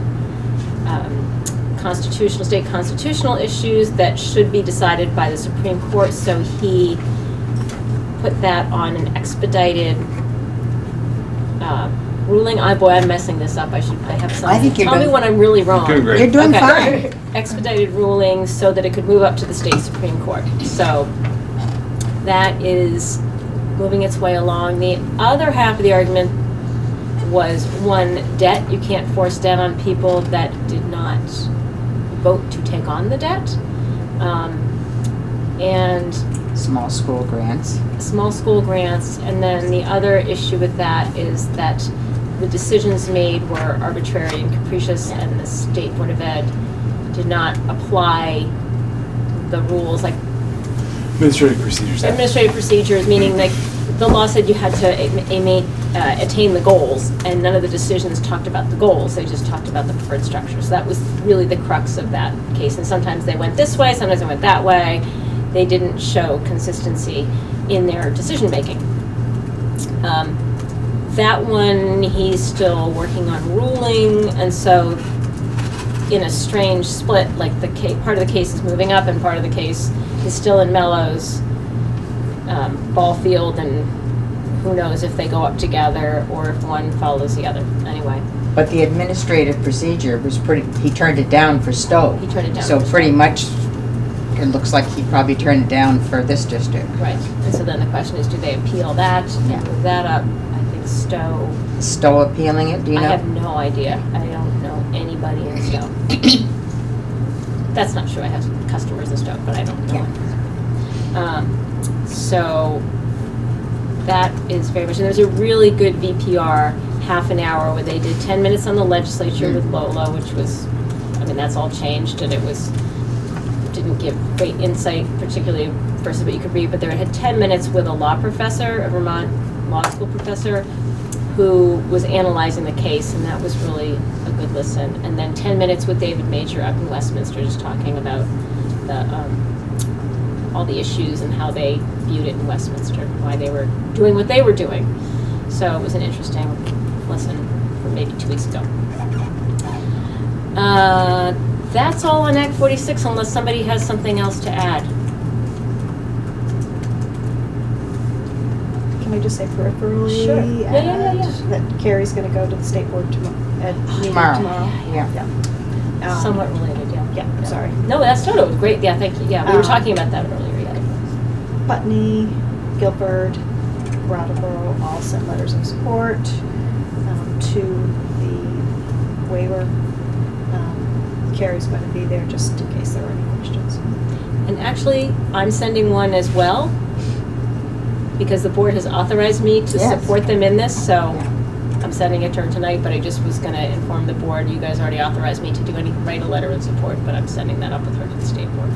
state constitutional issues that should be decided by the Supreme Court, so he put that on an expedited ruling. Boy, I'm messing this up. I have something. I think Tell me when I'm really wrong. You're doing great. You're doing Okay. fine. Expedited ruling so that it could move up to the state Supreme Court. So that is moving its way along. The other half of the argument was, one, debt. You can't force debt on people that did not vote to take on the debt. And Small school grants. small school grants. And then the other issue with that is that the decisions made were arbitrary and capricious, and the State Board of Ed did not apply the rules, like Administrative Procedures Act. administrative procedures, meaning like the law said you had to attain the goals, and none of the decisions talked about the goals. They just talked about the preferred structure. So that was really the crux of that case. And sometimes they went this way, sometimes they went that way. They didn't show consistency in their decision making. That one, he's still working on ruling, and so in a strange split, like part of the case is moving up and part of the case is still in Mello's ball field, and who knows if they go up together or if one follows the other. Anyway. But the administrative procedure was he turned it down for Stowe. He turned it down. So for pretty Stowe. much, it looks like he probably turned it down for this district. Right. And so then the question is, do they appeal that and move that up? I think Stowe. Stowe appealing it, do you know? I have no idea. I don't know anybody in Stowe. That's not true. I have customers in Stowe, but I don't know. Yeah. So that is very much, and there's a really good VPR half an hour where they did 10 minutes on the legislature with Lola, which was, I mean, that's all changed, and didn't give great insight, particularly versus what you could read, but they had 10 minutes with a law professor, a Vermont law school professor, who was analyzing the case, and that was really a good listen. And then 10 minutes with David Major up in Westminster, just talking about all the issues and how they viewed it in Westminster, why they were doing what they were doing. So it was an interesting listen from maybe 2 weeks ago. That's all on Act 46, unless somebody has something else to add. Can I just say peripherally? Sure. Yeah. That Carrie's going to go to the state board meeting Tomorrow. tomorrow. Yeah. Somewhat related, yeah. Yeah, sorry. No, that's totally great. Yeah, thank you. Yeah, we were talking about that earlier. Yeah. Putney, Guilford, Brattleboro all sent letters of support to the waiver. Carrie's going to be there just in case there are any questions. And actually, I'm sending one as well, because the board has authorized me to support them in this, so I'm sending it to her tonight, but I just was going to inform the board, you guys already authorized me to write a letter of support, but I'm sending that up with her to the state board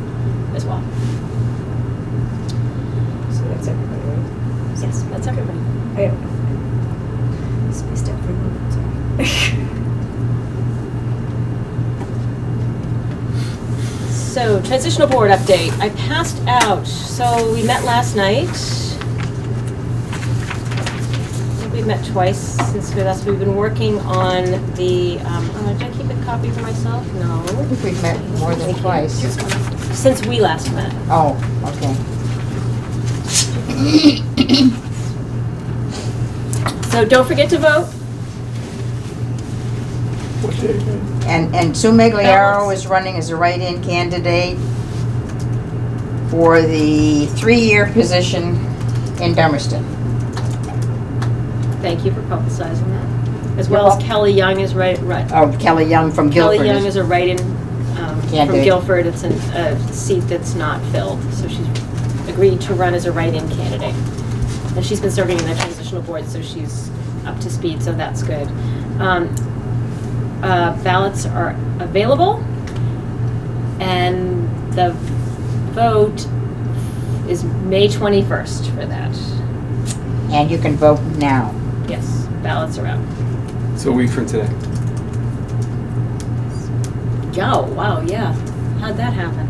as well. So that's everybody, right? Yes, that's everybody. I have spaced out for a moment, sorry. So, transitional board update. I passed out. So, we met last night. I think we've met twice since we've been working on the, did I keep a copy for myself? No. I think we've met more than twice. Since we last met. Oh, okay. So, don't forget to vote. And Sue Migliaro is running as a write-in candidate for the 3-year position in Dummerston. Thank you for publicizing that. As well as Kelly Young is Oh, Kelly Young from Guilford. Kelly Young is a write-in from Candidate. Guilford. It's a seat that's not filled, so she's agreed to run as a write-in candidate. and she's been serving in the transitional board, so she's up to speed, so that's good. Ballots are available, and the vote is May 21st for that. And you can vote now. Yes, ballots are out. So a week from today. Oh, wow, yeah. How'd that happen?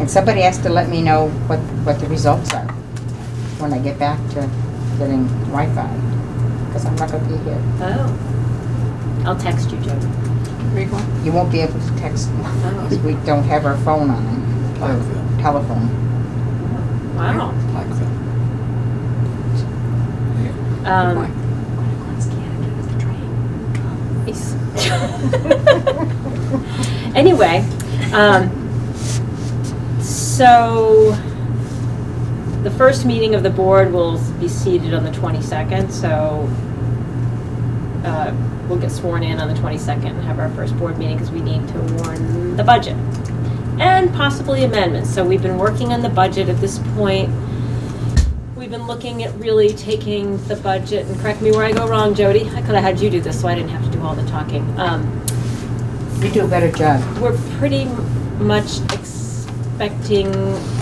And somebody has to let me know what the results are when I get back to getting Wi-Fi, because I'm not going to be here. Oh. I'll text you, Jody. You won't be able to text me, because we don't have our phone on, or telephone. Wow. Anyway, so the first meeting of the board will be seated on the 22nd, so we'll get sworn in on the 22nd and have our first board meeting because we need to warn the budget and possibly amendments. So we've been working on the budget at this point. We've been looking at really taking the budget, and correct me where I go wrong, Jody. I could have had you do this so I didn't have to do all the talking. You do a better job. We're pretty much expecting,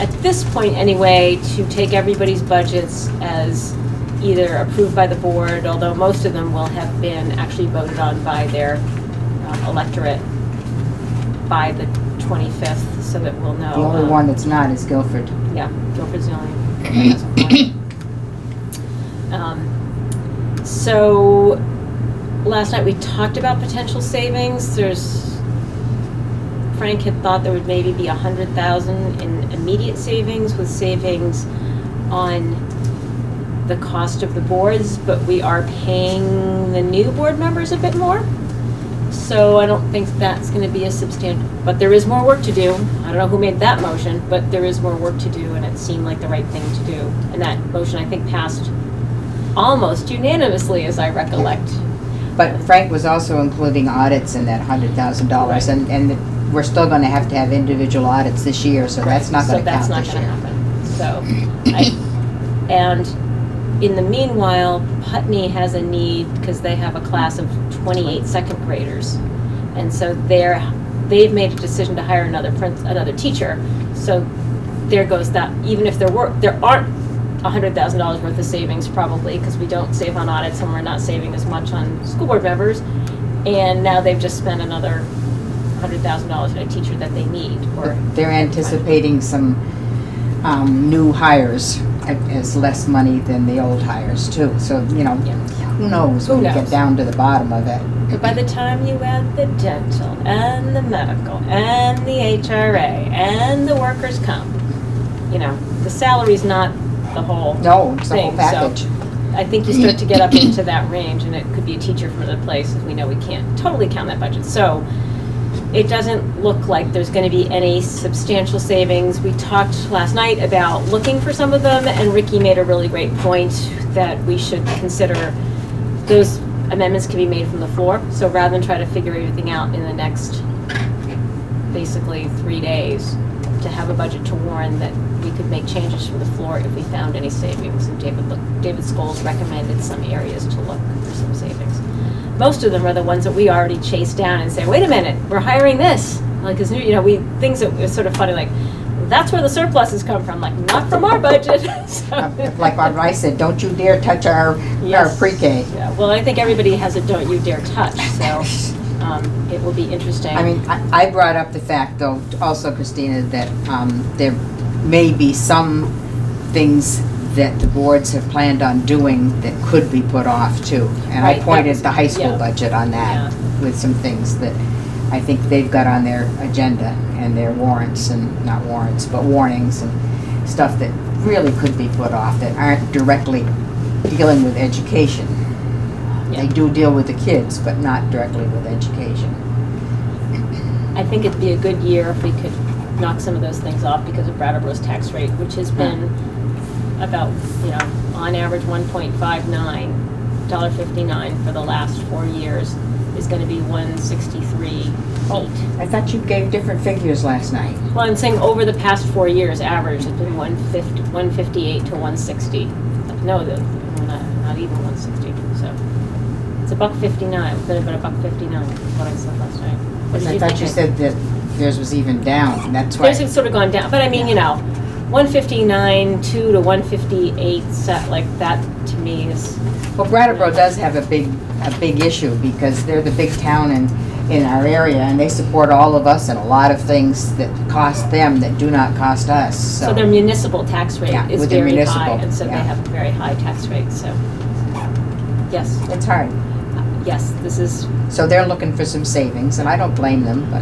at this point anyway, to take everybody's budgets as either approved by the board, although most of them will have been actually voted on by their electorate by the 25th, so that we'll know. The only one that's not is Guilford. Yeah, Guilford's the only one that hasn't won. So last night we talked about potential savings. Frank had thought there would maybe be 100,000 in immediate savings, with savings on the cost of the boards, but we are paying the new board members a bit more. So I don't think that's going to be a substantial, but there is more work to do. I don't know who made that motion, but there is more work to do, and it seemed like the right thing to do. And that motion, I think, passed almost unanimously, as I recollect. But Frank was also including audits in that $100,000, Right. and we're still going to have individual audits this year, so that's not going to count this year. So and in the meanwhile, Putney has a need because they have a class of 28 second graders, and so they've made a decision to hire another teacher. So there goes that. Even if there aren't $100,000 worth of savings, probably, because we don't save on audits and we're not saving as much on school board members, and now they've just spent another $100,000 on a teacher that they need. They're anticipating some new hires as less money than the old hires too. So, who knows when you get down to the bottom of it. But by the time you add the dental and the medical and the HRA and the workers' comp, the salary's not the whole No, it's the thing. whole package. So I think you start to get up into that range, and it could be a teacher from another place. We know we can't totally count that budget. So it doesn't look like there's going to be any substantial savings. We talked last night about looking for some of them, and Ricky made a really great point that we should consider those amendments can be made from the floor. So rather than try to figure everything out in the next basically 3 days, to have a budget to warn that we could make changes from the floor if we found any savings. And David Scholes recommended some areas to look for some savings. Most of them are the ones that we already chase down and say, wait a minute, we're hiring this. Like, things that are sort of funny, like, that's where the surpluses come from. Like, not from our budget. Like what I said, don't you dare touch our pre-K. Yeah, well, I think everybody has a don't you dare touch, so it will be interesting. I mean, I brought up the fact, though, also, Christina, that there may be some things that the boards have planned on doing that could be put off, too. And Right, I pointed the high school budget on that with some things that I think they've got on their agenda and their warrants, and not warrants, but warnings and stuff that really could be put off that aren't directly dealing with education. They do deal with the kids, but not directly with education. I think it'd be a good year if we could knock some of those things off because of Brattleboro's tax rate, which has been about, on average $1.59 for the last 4 years, is going to be 163.8. I thought you gave different figures last night. Well, I'm saying over the past 4 years, average has been 158 to 160. no, not even 160, so. It's $1.59, we've been about $1.59, what I said last night. What did I thought you think? said that theirs was even down, and that's why. Theirs has sort of gone down, but I mean, you know, 159, 2 to 158, set like that to me is. Well, Brattleboro does have a big issue because they're the big town in our area, and they support all of us and a lot of things that cost them that do not cost us. So their municipal tax rate Yeah, is with the very municipal, high, and so yeah. they have a very high tax rate, so. Yes, It's hard. yes, this is, So they're looking for some savings, and I don't blame them, but.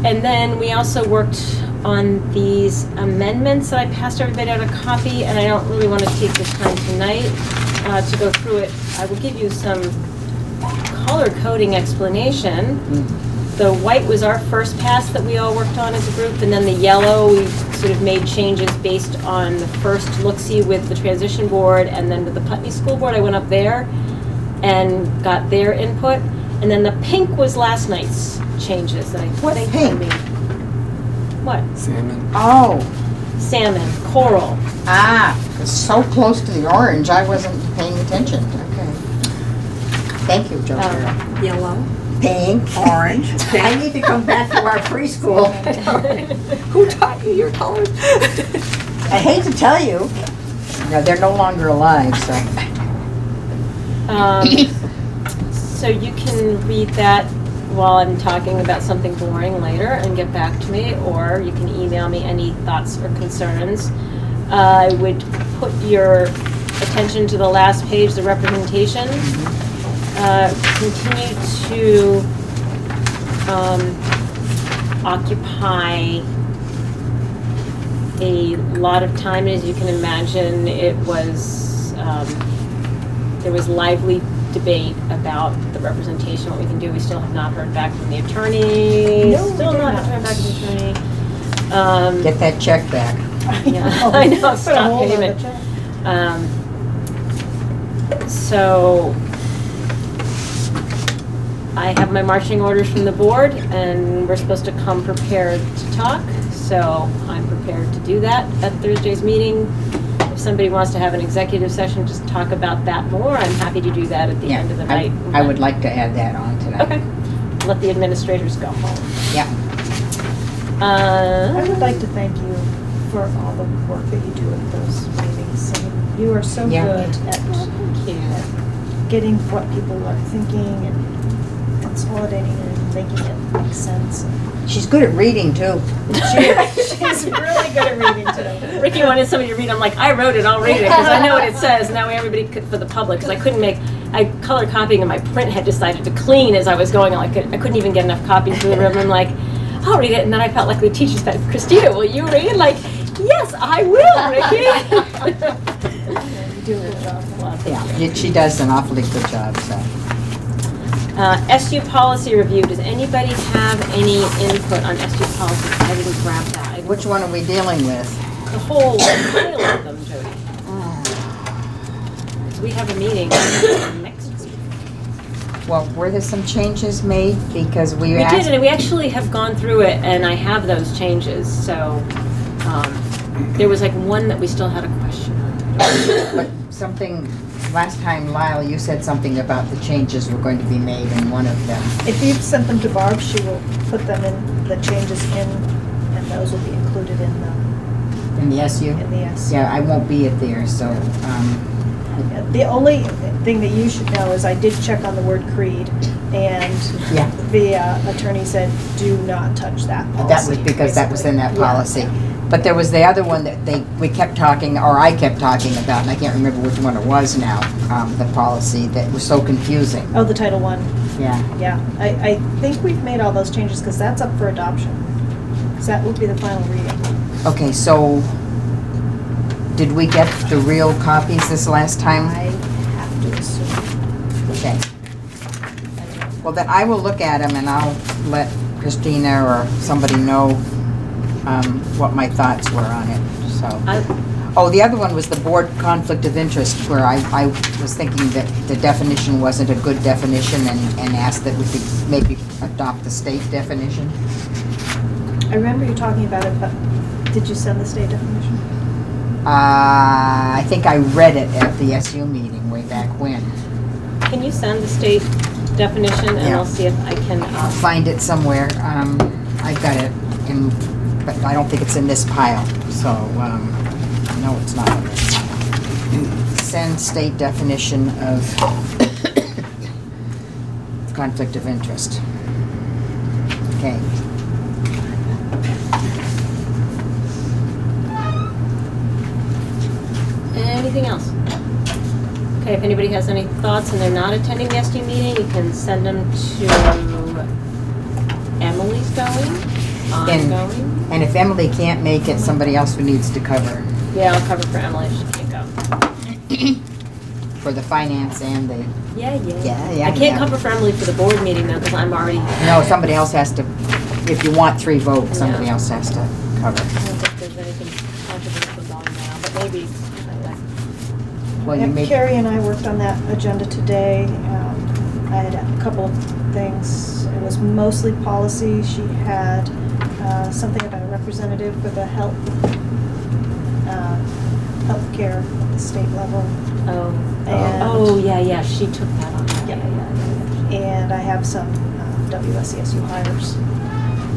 and then we also worked on these amendments that I passed everybody out a copy, and I don't really want to take the time tonight to go through it. I will give you some color coding explanation. The white was our first pass that we all worked on as a group, and then the yellow, we sort of made changes based on the first look-see with the transition board, and then with the Putney School Board, I went up there and got their input. And then the pink was last night's changes that I What think pink? I made. What? Salmon. Oh, Salmon, coral. it's so close to the orange, I wasn't paying attention. Okay. Thank you, Joker. Yellow. Pink, orange. I need to come back to our preschool. Who taught you your colors? I hate to tell you, no, they're no longer alive, so. So you can read that while I'm talking about something boring later and get back to me, or you can email me any thoughts or concerns. I would put your attention to the last page, the representation. Continue to occupy a lot of time. As you can imagine, it was there was lively debate about the representation, what we can do. We still have not heard back from the attorney. No, Still we not did heard back from the attorney. Get that check back. Yeah, I know, stop payment. So I have my marching orders from the board, and we're supposed to come prepared to talk. So I'm prepared to do that at Thursday's meeting. If somebody wants to have an executive session, just talk about that more, I'm happy to do that at the end of the night. I would like to add that on tonight. Okay. Let the administrators go home. Yeah. I would like to thank you for all the work that you do at those meetings. I mean, you are so Yeah. good at Thank you. getting what people are thinking and consolidating it and making it make sense. She's good at reading, too. She's really good at reading too. Ricky wanted somebody to read. I'm like, I wrote it. I'll read it because I know what it says. And that way, everybody could, for the public, because I couldn't make. I color copying and my print had decided to clean as I was going. I couldn't even get enough copies through the room. I'm like, I'll read it. And then I felt like the teacher said, Christina, will you read? Like, yes, I will, Ricky. You do a good job. Yeah, she does an awfully good job, so. SU policy review. Does anybody have any input on SU policy? I didn't grab that. Which one are we dealing with? The whole pile of them, Jody. So we have a meeting next week. Well, were there some changes made? Because we We asked. did, and we actually have gone through it, and I have those changes. So there was like one that we still had a question on. But something, last time, Lyle, you said something about the changes were going to be made in one of them. If you've sent them to Barb, she will put them in, the changes in, and those will be included in In the SU? the S. Yeah, I won't be at there, so, The only thing that you should know is I did check on the word creed, and yeah. the attorney said, do not touch that policy. That was because that was in that basically. Yeah. policy. But there was the other one that we kept talking, or I kept talking about, and I can't remember which one it was now, the policy that was so confusing. Oh, the Title I. Yeah. Yeah, I think we've made all those changes because that's up for adoption. Because that will be the final reading. Okay, so did we get the real copies this last time? I have to assume. Okay. Well, then I will look at them and I'll let Christina or somebody know what my thoughts were on it, so. Oh, the other one was the board conflict of interest, where I was thinking that the definition wasn't a good definition and asked that we could maybe adopt the state definition. I remember you talking about it, but did you send the state definition? I think I read it at the SU meeting way back when. Can you send the state definition and Yeah. I'll see if I can, I'll find it somewhere. I've got it in, but I don't think it's in this pile. So, no, it's not in this pile. Send state definition of conflict of interest. Okay. anything else? Okay, if anybody has any thoughts and they're not attending the SD meeting, you can send them to Emily's going, I'm going. And if Emily can't make it, somebody else who needs to cover Yeah, I'll cover for Emily if she can't go. for the finance and the, Yeah. Yeah, I can't yeah. cover for Emily for the board meeting though, because I'm already. no, somebody else has to, if you want 3 votes, somebody Yeah. else has to cover. I don't think there's anything controversial going now, but maybe. Well, you Yep, may, Carrie and I worked on that agenda today. I had a couple of things. It was mostly policy. She had something about a representative for the healthcare at the state level. Oh. And- Oh, yeah, she took that on. Yeah. Yeah. And I have some WSCSU hires.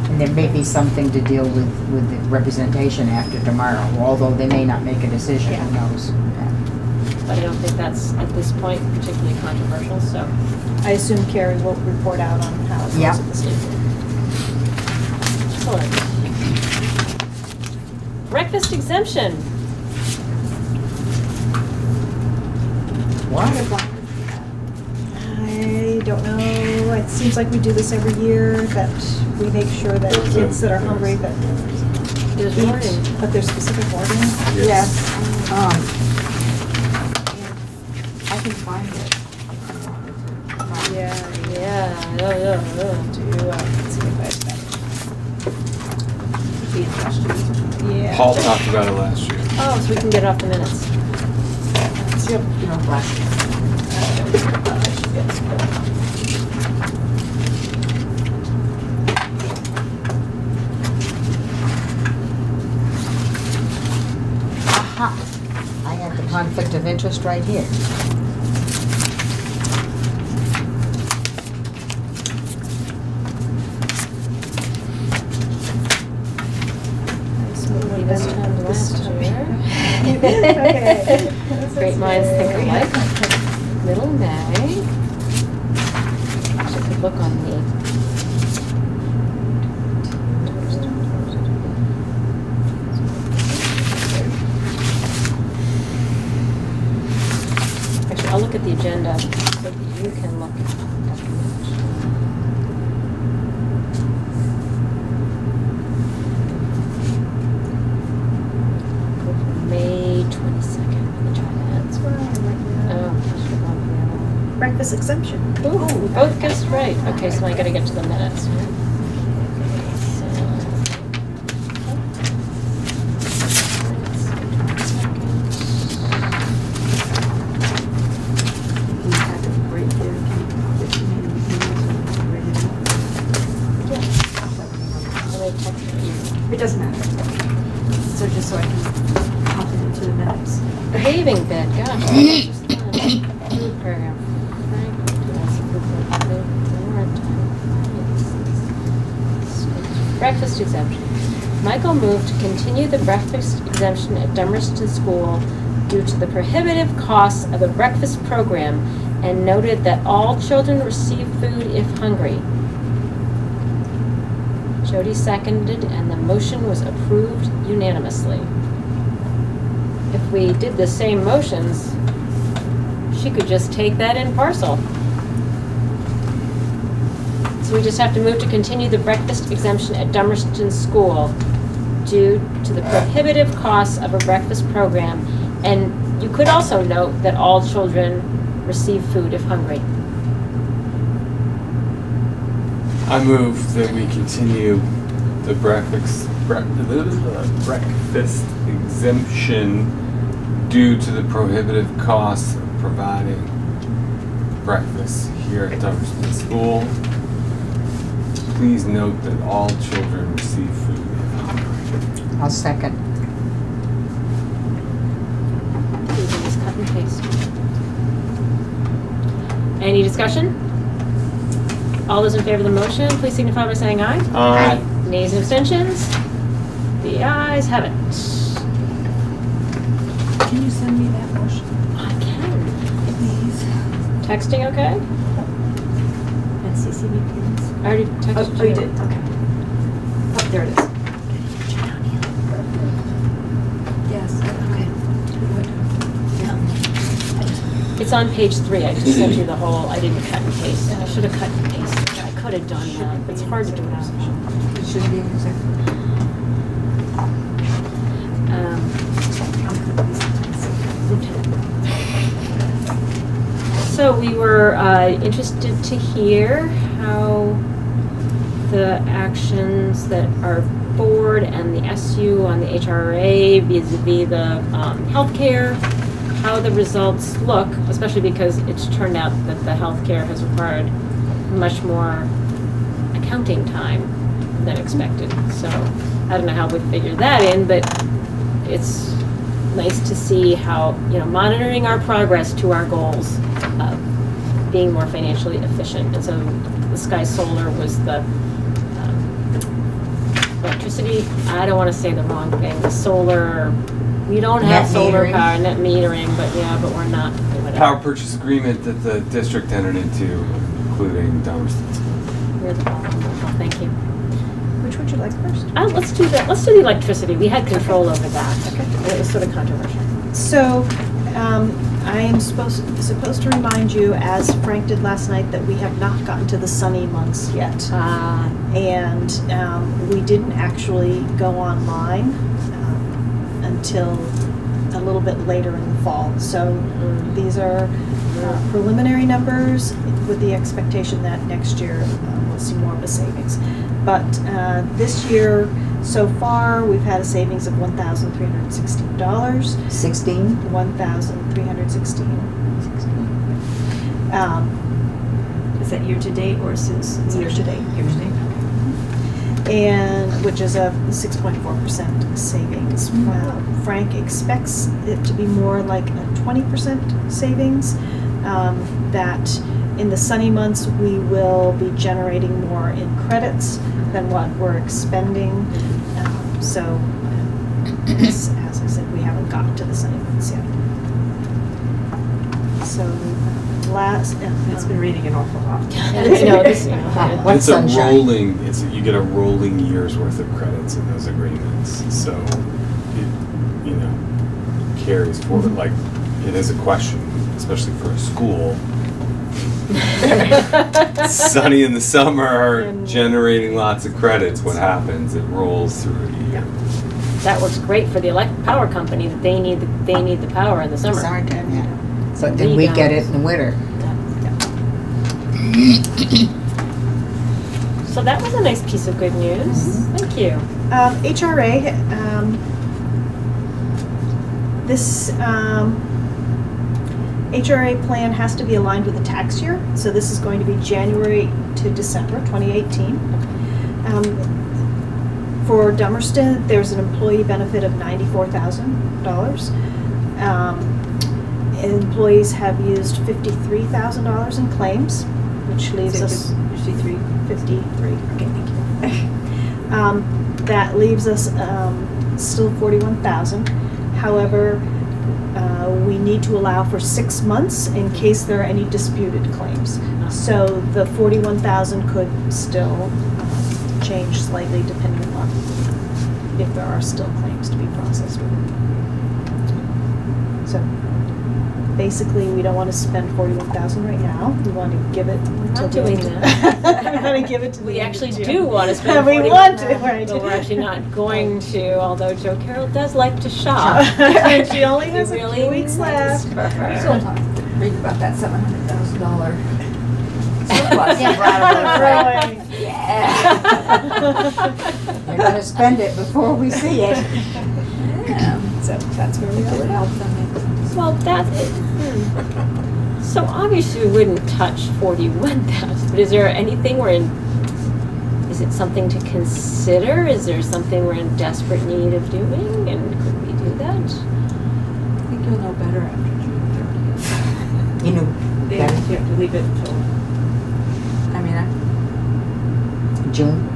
and there may be something to deal with the representation after tomorrow, although they may not make a decision, who knows? But I don't think that's, at this point, particularly controversial, so. I assume Carrie will report out on how it goes Yeah. at the state board. Excellent. Breakfast exemption. What? I don't know. It seems like we do this every year, that we make sure that kids that are hungry that There's eat, warning. but there's specific wording. Yes. I can find it. Yeah. Yeah. Do let's see if I've got it. Yeah. Paul talked about it last year. Oh, so we can get it off the minutes. You know, last year. Aha! I have the conflict of interest right here. This time last year. Okay. Great minds think alike. Middle May. Actually, could look on the. Actually, I'll look at the agenda so that you can look at the May 22nd. Let me try that. That's where I am right now. Oh, I should have gone for the other one. Breakfast exemption. Ooh, we both guessed right. Okay, so I gotta get to the minutes. You have it right there. Can you just maybe write it out? It doesn't matter. So just so I can pop it into the minutes. Behaving bit, gosh. Just done. Food program. Breakfast exemption. Michael moved to continue the breakfast exemption at Dummerston School due to the prohibitive costs of a breakfast program and noted that all children receive food if hungry. Jody seconded and the motion was approved unanimously. If we did the same motions, she could just take that in parcel. So we just have to move to continue the breakfast exemption at Dummerston School due to the prohibitive costs of a breakfast program. And you could also note that all children receive food if hungry. I move that we continue the breakfast exemption due to the prohibitive costs of providing breakfast here at Dummerston School. Please note that all children receive food if hungry. I'll second. Any discussion? All those in favor of the motion, please signify by saying aye. Aye. Nays and abstentions? The ayes have it. Can you send me that motion? I can. Please. Texting okay? And CCB, please. I already texted Oh, you did, okay. Oh, there it is. Yes. It's on page 3. I just sent you the whole, I didn't cut and paste. I should have cut and pasted. I could have done that, but it's hard to do it on the phone. It should be in executive. So we were interested to hear how the actions that our board and the SU on the HRA vis-a-vis the healthcare, how the results look, especially because it's turned out that the healthcare has required much more accounting time than expected. So I don't know how we figured that in, but it's nice to see how, monitoring our progress to our goals of being more financially efficient. And so the Sky Solar was the electricity, I don't want to say the wrong thing, the solar, we don't have Net solar metering. power, net metering, but we're not, whatever. Power purchase agreement that the district entered into, including Dummerston School. We're the bottom. Thank you. Which would you like first? Let's do that. Let's do the electricity. We had control over that. Okay. It was sort of controversial. So, I am supposed to remind you, as Frank did last night, that we have not gotten to the sunny months yet. And we didn't actually go online until a little bit later in the fall. So these are preliminary numbers with the expectation that next year we'll see more of a savings. But this year, so far, we've had a savings of $1,316. 16? $1,316. Is that year to date or since? Year to date. Year to date. And which is a 6.4% savings. Frank expects it to be more like a 20% savings. That in the sunny months we will be generating more in credits than what we're expending. As I said, we haven't gotten to the sunny months yet. So It's been reading an awful lot. What It's sunshine? you get a rolling year's worth of credits in those agreements. So it carries forward. Like, it is a question, especially for a school. Sunny in the summer, generating lots of credits. What happens? It rolls through a year. That works great for the electric power company. That they need the power in the summer. Summertime, yeah. So then we get it in the winter. So that was a nice piece of good news. Thank you. HRA, this HRA plan has to be aligned with the tax year. So this is going to be January to December 2018. For Dummerston, there's an employee benefit of $94,000. Employees have used $53,000 in claims, which leaves us 53. Okay, thank you. That leaves us still $41,000. However, we need to allow for 6 months in case there are any disputed claims. So the $41,000 could still change slightly depending on if there are still claims to be processed. So basically, we don't want to spend $41,000 right now. We want to give it. We're not doing that. We want to give it to. We the actually end of do June. want to spend We want to, right? but we're actually not going to. Although Jo Carroll does like to shop. And she only has a Really few weeks nice left. for her. Still talking, read about that $700,000 surplus. Growing. Yeah. You're going to spend it before we see it. Yeah. So that's where we It would are. help them. Well, so obviously we wouldn't touch 41,000. But is there anything is it something to consider? Is there something we're in desperate need of doing? And could we do that? I think you'll know better after June 30th. You know, days, you have to leave it until. I mean, June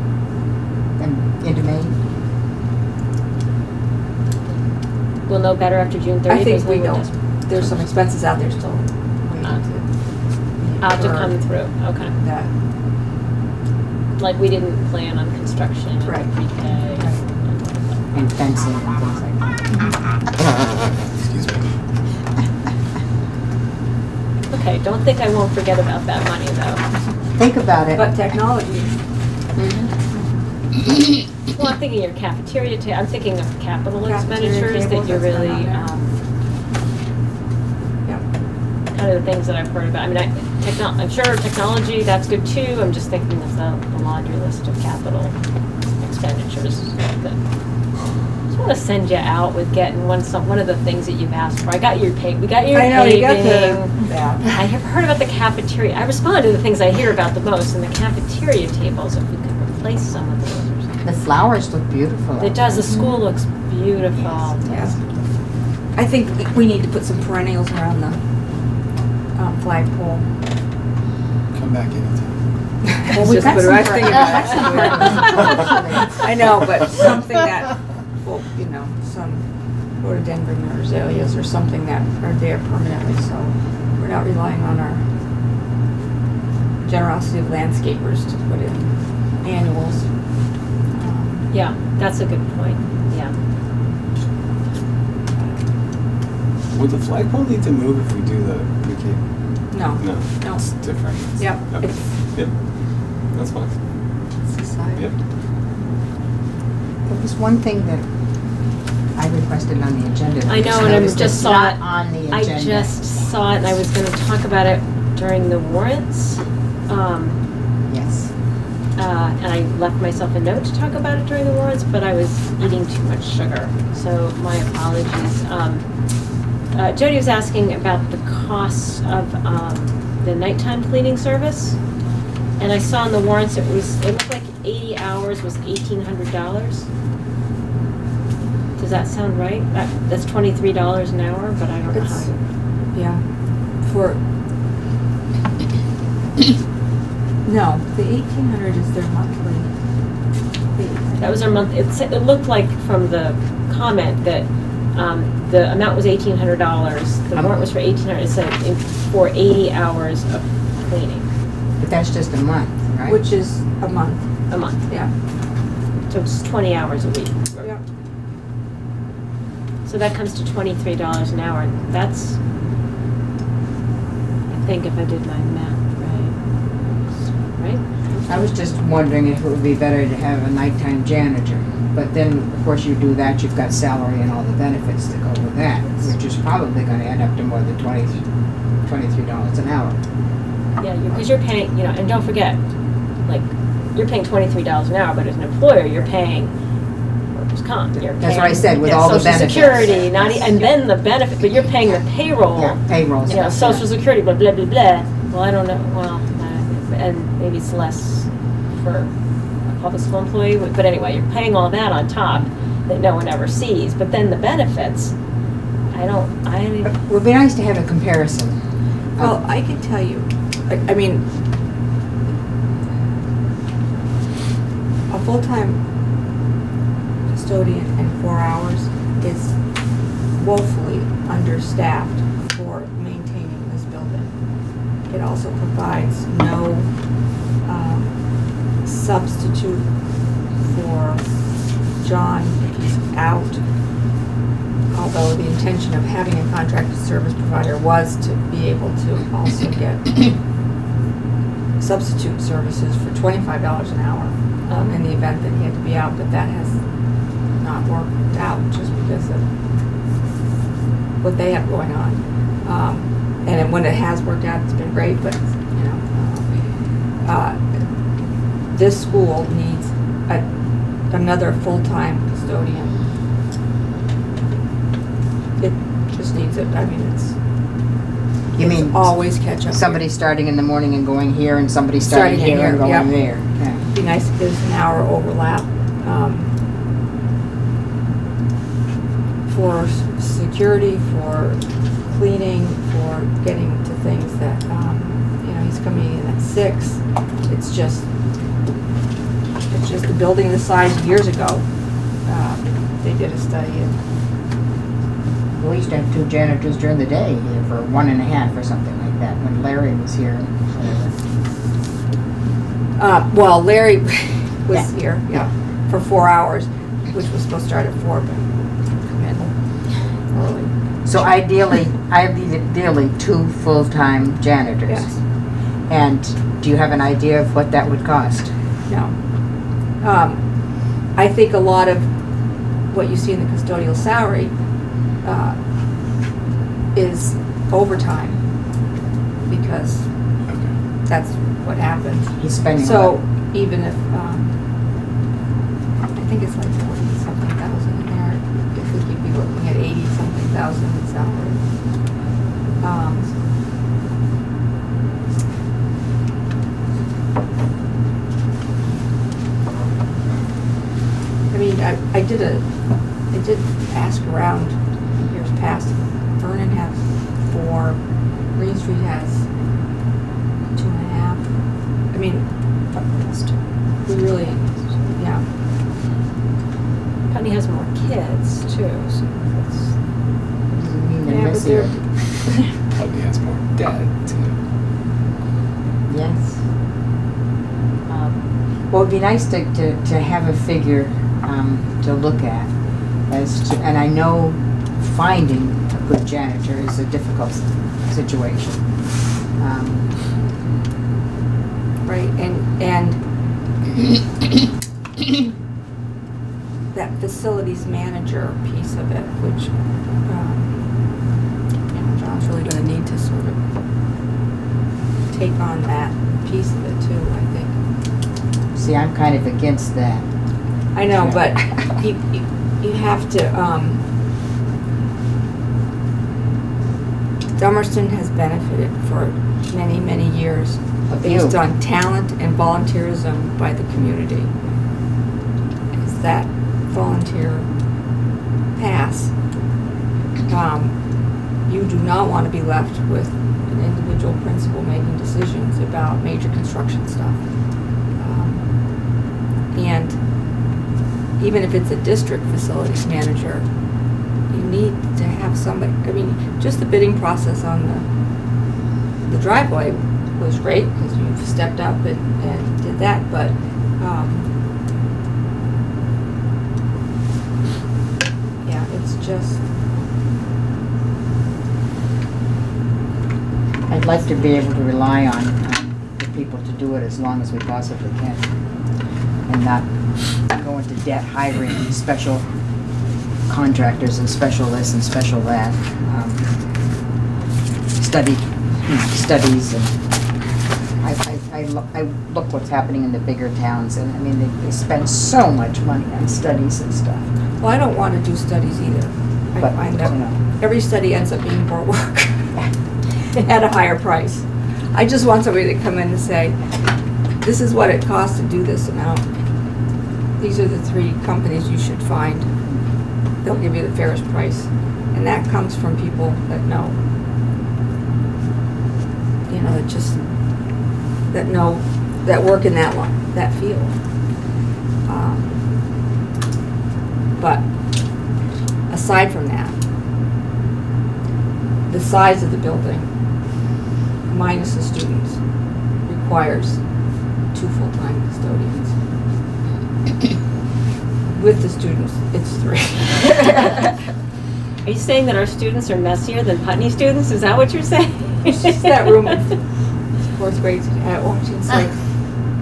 and into May. We'll know better after June 30th. I think we is when we'll don't. just- There's some expenses out there still waiting to. To come through, okay. That, Like we didn't plan on construction and Right. prepay. And fencing and things like that. Excuse me. Okay, don't think I won't forget about that money though. Think about it. but technology, Well, I'm thinking your cafeteria, I'm thinking of capital Cafeteria expenditures that tables, you're that's really, not on yep. kind of the things that I've heard about. I mean, I'm sure technology, that's good too. I'm just thinking of the laundry list of capital expenditures. That I just want to send you out with getting one of the things that you've asked for. We got your I know, paving. you got that. I have heard about the cafeteria. I respond to the things I hear about the most, and the cafeteria tables, if we could replace some of those or something. The flowers look beautiful. It does, the school looks beautiful. Yeah. I think we need to put some perennials around the flagpole. Come back anytime. Well, we've Just got put it some right for- thing we've about got it. some for- I know, but something that, well, you know, some rhododendron or azaleas or something that are there permanently, so we're not relying on our generosity of landscapers to put in annuals. Yeah, that's a good point, yeah. Would the flagpole need to move if we do the pre-K? No, No, no. it's different. Yep, Okay. it's Yep, that's fine. society. Yep. There was one thing that I requested on the agenda. I know, and I noticed just it's saw not it. on the I agenda. just saw it, and I was gonna talk about it during the warrants. Yes. And I left myself a note to talk about it during the warrants, but I was eating too much sugar, so my apologies. Jody was asking about the costs of the nighttime cleaning service, and I saw in the warrants it looked like 80 hours was $1,800. Does that sound right? That's $23 an hour, but I don't know It's- how. Yeah, for, no, the 1,800 is their monthly fee. That was our month, it looked like from the comment that the amount was $1,800. The warrant was for $1,800, it said for 80 hours of cleaning, But that's just a month, right? Which is a month, a month. yeah. So it's 20 hours a week. Yeah. So that comes to $23 an hour, and that's, I think if I did my math right? I was just wondering if it would be better to have a nighttime janitor. But then, of course, you do that, you've got salary and all the benefits that go with that, which is probably gonna add up to more than $23 an hour. Yeah, because you're paying, and don't forget, like, you're paying $23 an hour, but as an employer, you're paying workers' comp. You're That's paying, what I said, with all the benefits. Social Security, and then the benefit, but you're paying the payroll. Yeah, payroll stuff. Social Security, blah, blah, blah, blah. Well, I don't know, and maybe it's less for a public school employee, but anyway, you're paying all that on top that no one ever sees. But then the benefits, It would be nice to have a comparison. Well, I can tell you, I mean, a full-time custodian in 4 hours is woefully understaffed for maintaining this building. It also provides no substitute for John if he's out. Although the intention of having a contracted service provider was to be able to also get substitute services for $25 an hour in the event that he had to be out, but that has not worked out just because of what they have going on. And then when it has worked out, it's been great, but this school needs another full-time custodian. It just needs it. I mean, You mean always catch up. somebody starting in the morning and going here, and somebody starting Starting here and here, going yep. there? Yeah. It'd be nice if there's an hour overlap. For security, for cleaning, for getting to things that, you know, he's coming in at 6. It's just the building this size years ago. They did a study and We used to have 2 janitors during the day here for 1.5 or something like that when Larry was here. well, Larry was Yeah. here, yeah, for 4 hours, which was supposed to start at 4, but come in early. So ideally 2 full-time janitors. Yes. And do you have an idea of what that would cost? No. I think a lot of what you see in the custodial salary is overtime, because that's what happens. He's spending a So lot. even if, I think it's like 40-something thousand in there, if we could be looking at 80-something thousand in salary. I mean, I did ask around years past. Vernon has 4, Green Street has 2.5. I mean, we really, yeah. Putney has more kids too, so it's. Doesn't mean they're Yeah, but messier. Probably has more debt too. Yes. Well, it'd be nice to have a figure to look at as to, and I know finding a good janitor is a difficult situation. Right, and that facilities manager piece of it, which you know, John's really going to need to sort of take on that piece of it too, I think. See, I'm kind of against that. I know, but you have to. Dummerston has benefited for many, many years based on talent and volunteerism by the community. As that volunteer pass, you do not want to be left with an individual principal making decisions about major construction stuff. And even if it's a district facilities manager, you need to have somebody. I mean, just the bidding process on the driveway was great because you stepped up and did that, but yeah, it's just. I'd like to be able to rely on the people to do it as long as we possibly can, and not go into debt hiring special contractors and special this and special that. Studies, and I look what's happening in the bigger towns, and I mean they spend so much money on studies and stuff. Well, I don't want to do studies either. I But, find that you know. every study ends up being more work at a higher price. I just want somebody to come in and say, this is what it costs to do this amount. These are the 3 companies you should find. They'll give you the fairest price. And that comes from people that know. You know, that work in that field. But aside from that, the size of the building, minus the students, requires 2 full-time custodians. With the students, it's 3. Are you saying that our students are messier than Putney students? Is that what you're saying? It's just that room in 4th grade at watching. It's like,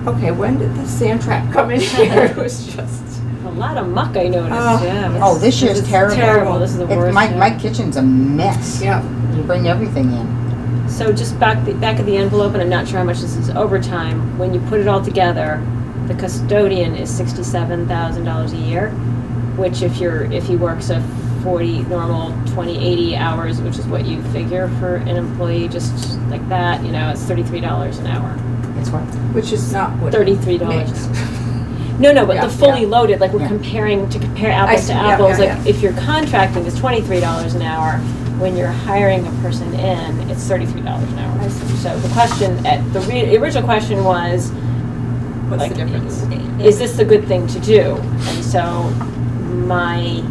okay, when did the sand trap come in here? It was just A lot of muck, I noticed. Yeah. Oh, this year's It's terrible. terrible. This is the worst. My kitchen's a mess. yeah. You bring everything in. So just back of the envelope, and I'm not sure how much this is overtime. When you put it all together, the custodian is $67,000 a year, which if he works a 40 normal 20-80 hours, which is what you figure for an employee, just like that, you know, it's $33 an hour. It's what? Which is not what $33. makes. No, but Yeah, the fully yeah. loaded, like we're Yeah. compare I apples see, to yeah, apples. yeah, Like yeah. if you're contracting, it's $23 an hour. when you're hiring a person in, it's $33 an hour. I see. So the question, the original question was, What's like, the difference? is this the good thing to do? And so my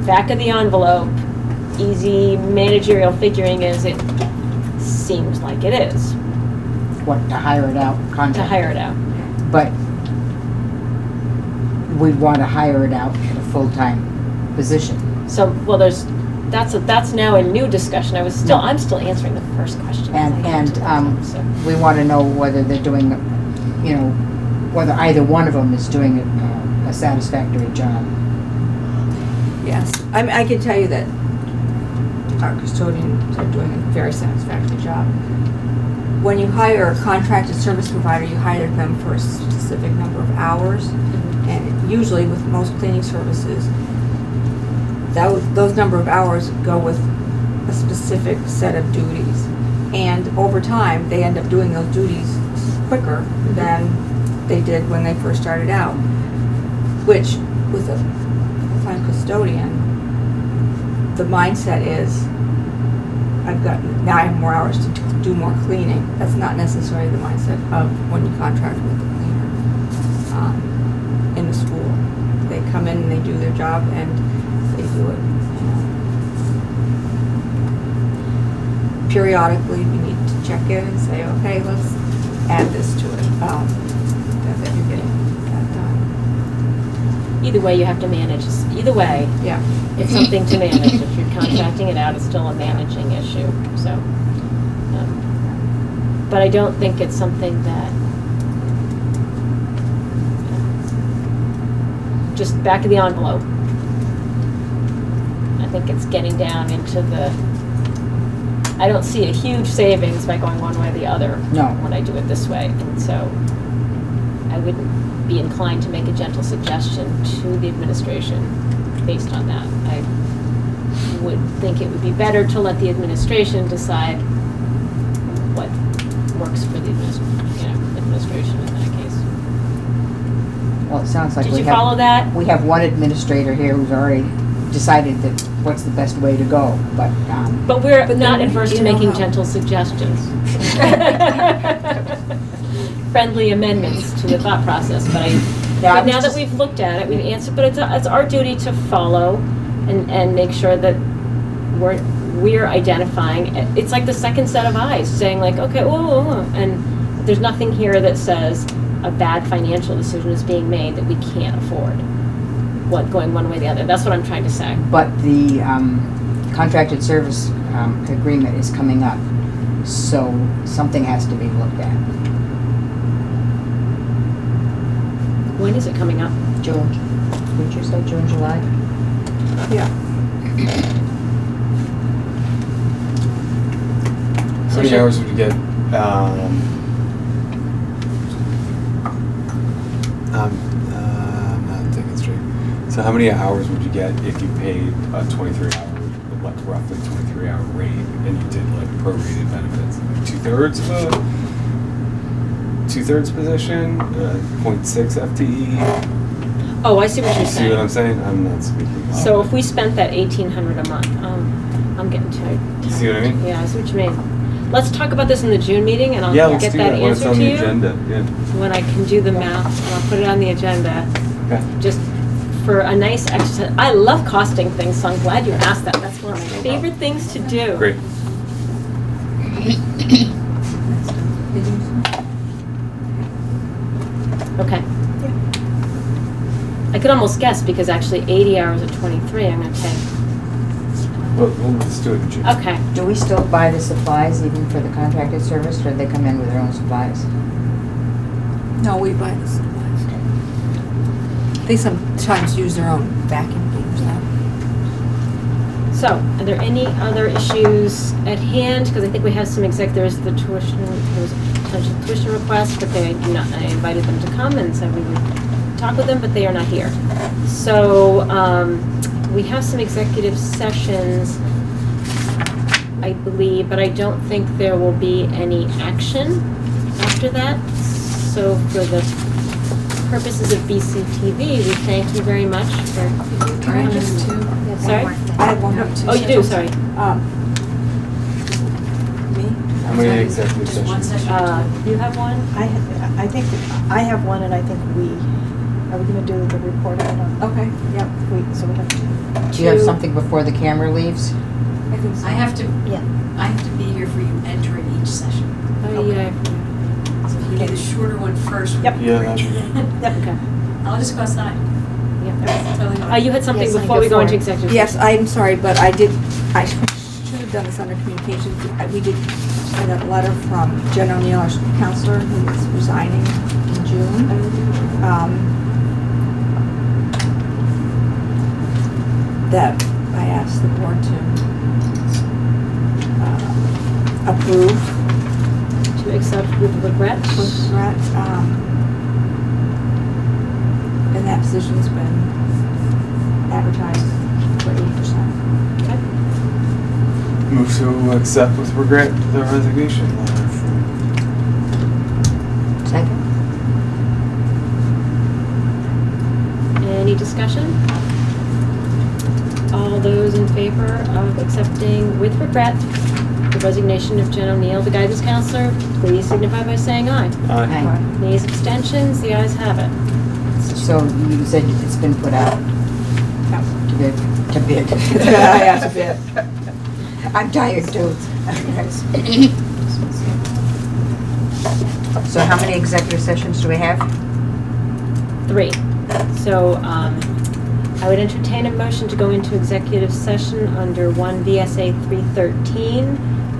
back of the envelope, easy managerial figuring is it seems like it is What, to hire it out, contract? to hire it out. But we'd want to hire it out at a full-time position. So, well, that's now a new discussion. I'm still answering the first question. So we want to know whether they're doing, whether either one of them is doing a satisfactory job. Yes, I can tell you that our custodians are doing a very satisfactory job. When you hire a contracted service provider, you hire them for a specific number of hours, and usually with most cleaning services, those number of hours go with a specific set of duties. And over time, they end up doing those duties quicker than they did when they first started out, which with a full-time custodian, the mindset is, now I have more hours to do more cleaning. That's not necessarily the mindset of when you contract with the cleaner in the school. They come in and they do their job and they do it. Periodically, we need to check in and say, okay, let's add this to it. That you're getting that done. Either way, you have to manage. Either way, Yeah. it's something to manage. If you're contracting it out, it's still a managing issue. So, but I don't think it's something that just back of the envelope. I think it's getting down into I don't see a huge savings by going one way or the other. No. When I do it this way, and so I wouldn't be inclined to make a gentle suggestion to the administration based on that. I would think it would be better to let the administration decide what works for the administration in that case. Well, it sounds like Did you follow that? we have one administrator here who's already decided that what's the best way to go, but We're But not then adverse you to know making how- gentle suggestions. Friendly amendments to the thought process, but Yeah, now that we've looked at it, we've answered, but it's our duty to follow and make sure that we're identifying, it's like the second set of eyes, saying like, okay, and there's nothing here that says a bad financial decision is being made that we can't afford. Going one way or the other. That's what I'm trying to say. but the contracted service agreement is coming up, so something has to be looked at. When is it coming up? June, would you say June, July? Yeah. How many hours would you get? I'm not thinking straight. So how many hours would you get if you paid a 23-hour, roughly 23-hour rate, and you did like prorated benefits? Like two-thirds position, 0.6 FTE. Oh, I see what you're See saying. what I'm saying? I'm not speaking. So if we spent that $1,800 a month, I'm getting tired. You see what I mean? Yeah, I see what you mean. Let's talk about this in the June meeting, and I'll Let's get do that that when it's answer on to the you agenda. Yeah. when I can do the math, and I'll put it on the agenda. Okay. Just for a nice exercise. I love costing things, so I'm glad you asked that. That's one of my favorite things to do. Great. Okay. I could almost guess because actually 80 hours at 23, I'm going to take. Well, let's do it in June. Okay. Do we still buy the supplies even for the contracted service, or do they come in with their own supplies? No, we buy the supplies. They sometimes use their own vacuum cleaners now. So, are there any other issues at hand? Because I think we have some there's the tuition, there was a potential tuition request, but I invited them to come and said we would talk with them, but they are not here. So, we have some executive sessions, I believe, but I don't think there will be any action after that. So, for the purposes of BCTV, we thank you very much for Can I just Sorry? I have one or two. Oh, you do, sorry. How many executive Just one sessions? session? You have one? I think I have one, and I think are we gonna do the report out on? Okay, yep, So we have to. Do you have something before the camera leaves? I think so. I have to, Yeah. I have to be here for you entering each session. Oh, yeah. So if you do the shorter one first. would Yep. be Yeah, great. that'd be good. Yep. Okay. I'll just go outside. Yeah. Totally fine. You had something Yes, before we go into executive Yes, session? I'm sorry, but I should have done this under communications. We did get a letter from Jen O'Neill, our counselor, who is resigning in June. That I asked the board to approve To accept with regret? with regret. And that position's been advertised for 80%. Okay. Move to accept with regret the resignation letter from. Second. Any discussion? All those in favor of accepting with regret the resignation of Jen O'Neill, the guidance counselor, please signify by saying aye. Aye. Nays, abstentions, the ayes have it. So you said it's been put out to bid. To bid. Yeah, to bid. I'm tired too. So how many executive sessions do we have? 3. So, I would entertain a motion to go into executive session under 1 VSA 313,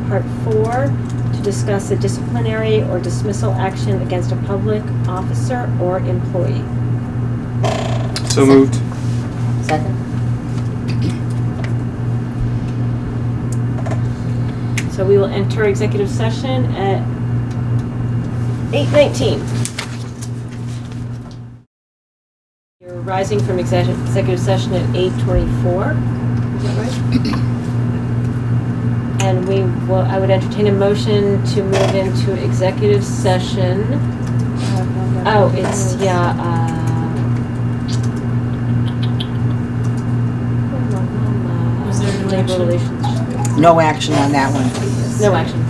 Part 4, to discuss a disciplinary or dismissal action against a public officer or employee. So moved. Second. So we will enter executive session at 8:19. You're rising from executive session at 8:24. Is that right? And I would entertain a motion to move into executive session. Oh, it's, Was there no labor action? relations. No action on that one. No action.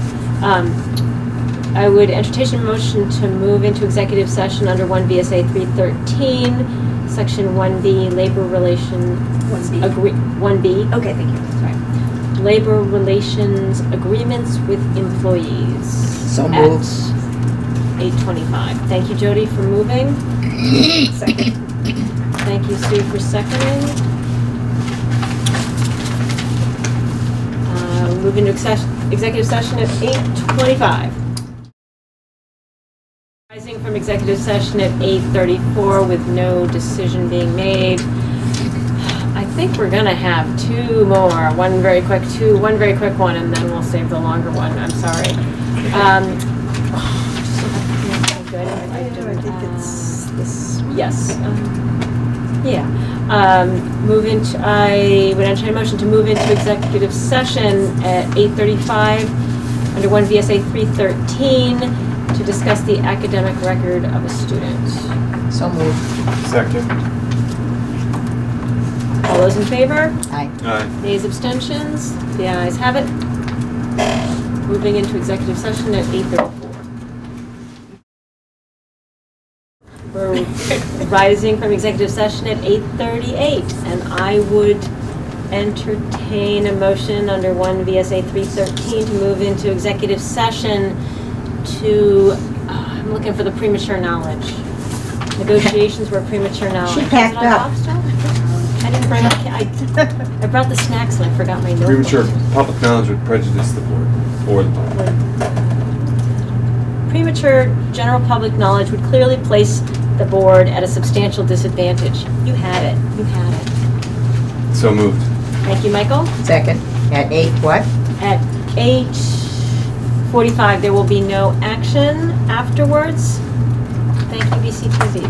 I would entertain a motion to move into executive session under 1 VSA 313, Section 1B, Labor Relation... 1B? 1B. Okay, thank you. Sorry. Labor Relations Agreements with Employees. So moved. At 8:25. Thank you, Jody, for moving. Second. Thank you, Sue, for seconding. Move into executive session at 8:25. Rising from executive session at 8:34 with no decision being made. I think we're gonna have 2 more. One very quick one, and then we'll save the longer one. I'm sorry. I think it's this. Yes. I would entertain a motion to move into executive session at 8:35 under 1 VSA 313 to discuss the academic record of a student. So moved. Second. All those in favor? Aye. Aye. Nays, abstentions? The ayes have it. Moving into executive session at 8:34. We're rising from executive session at 8:38, and I would entertain a motion under 1 VSA 313 to move into executive session to, I'm looking for the premature knowledge. Negotiations were premature knowledge. She packed Is it on up. box still? I didn't bring, I brought the snacks and I forgot my notebook. Premature public knowledge would prejudice the board or the public. Premature general public knowledge would clearly place the board at a substantial disadvantage. You had it. You had it. So moved. Thank you, Michael. Second. At 8 what? At 8:45, there will be no action afterwards. Thank you, BCTV.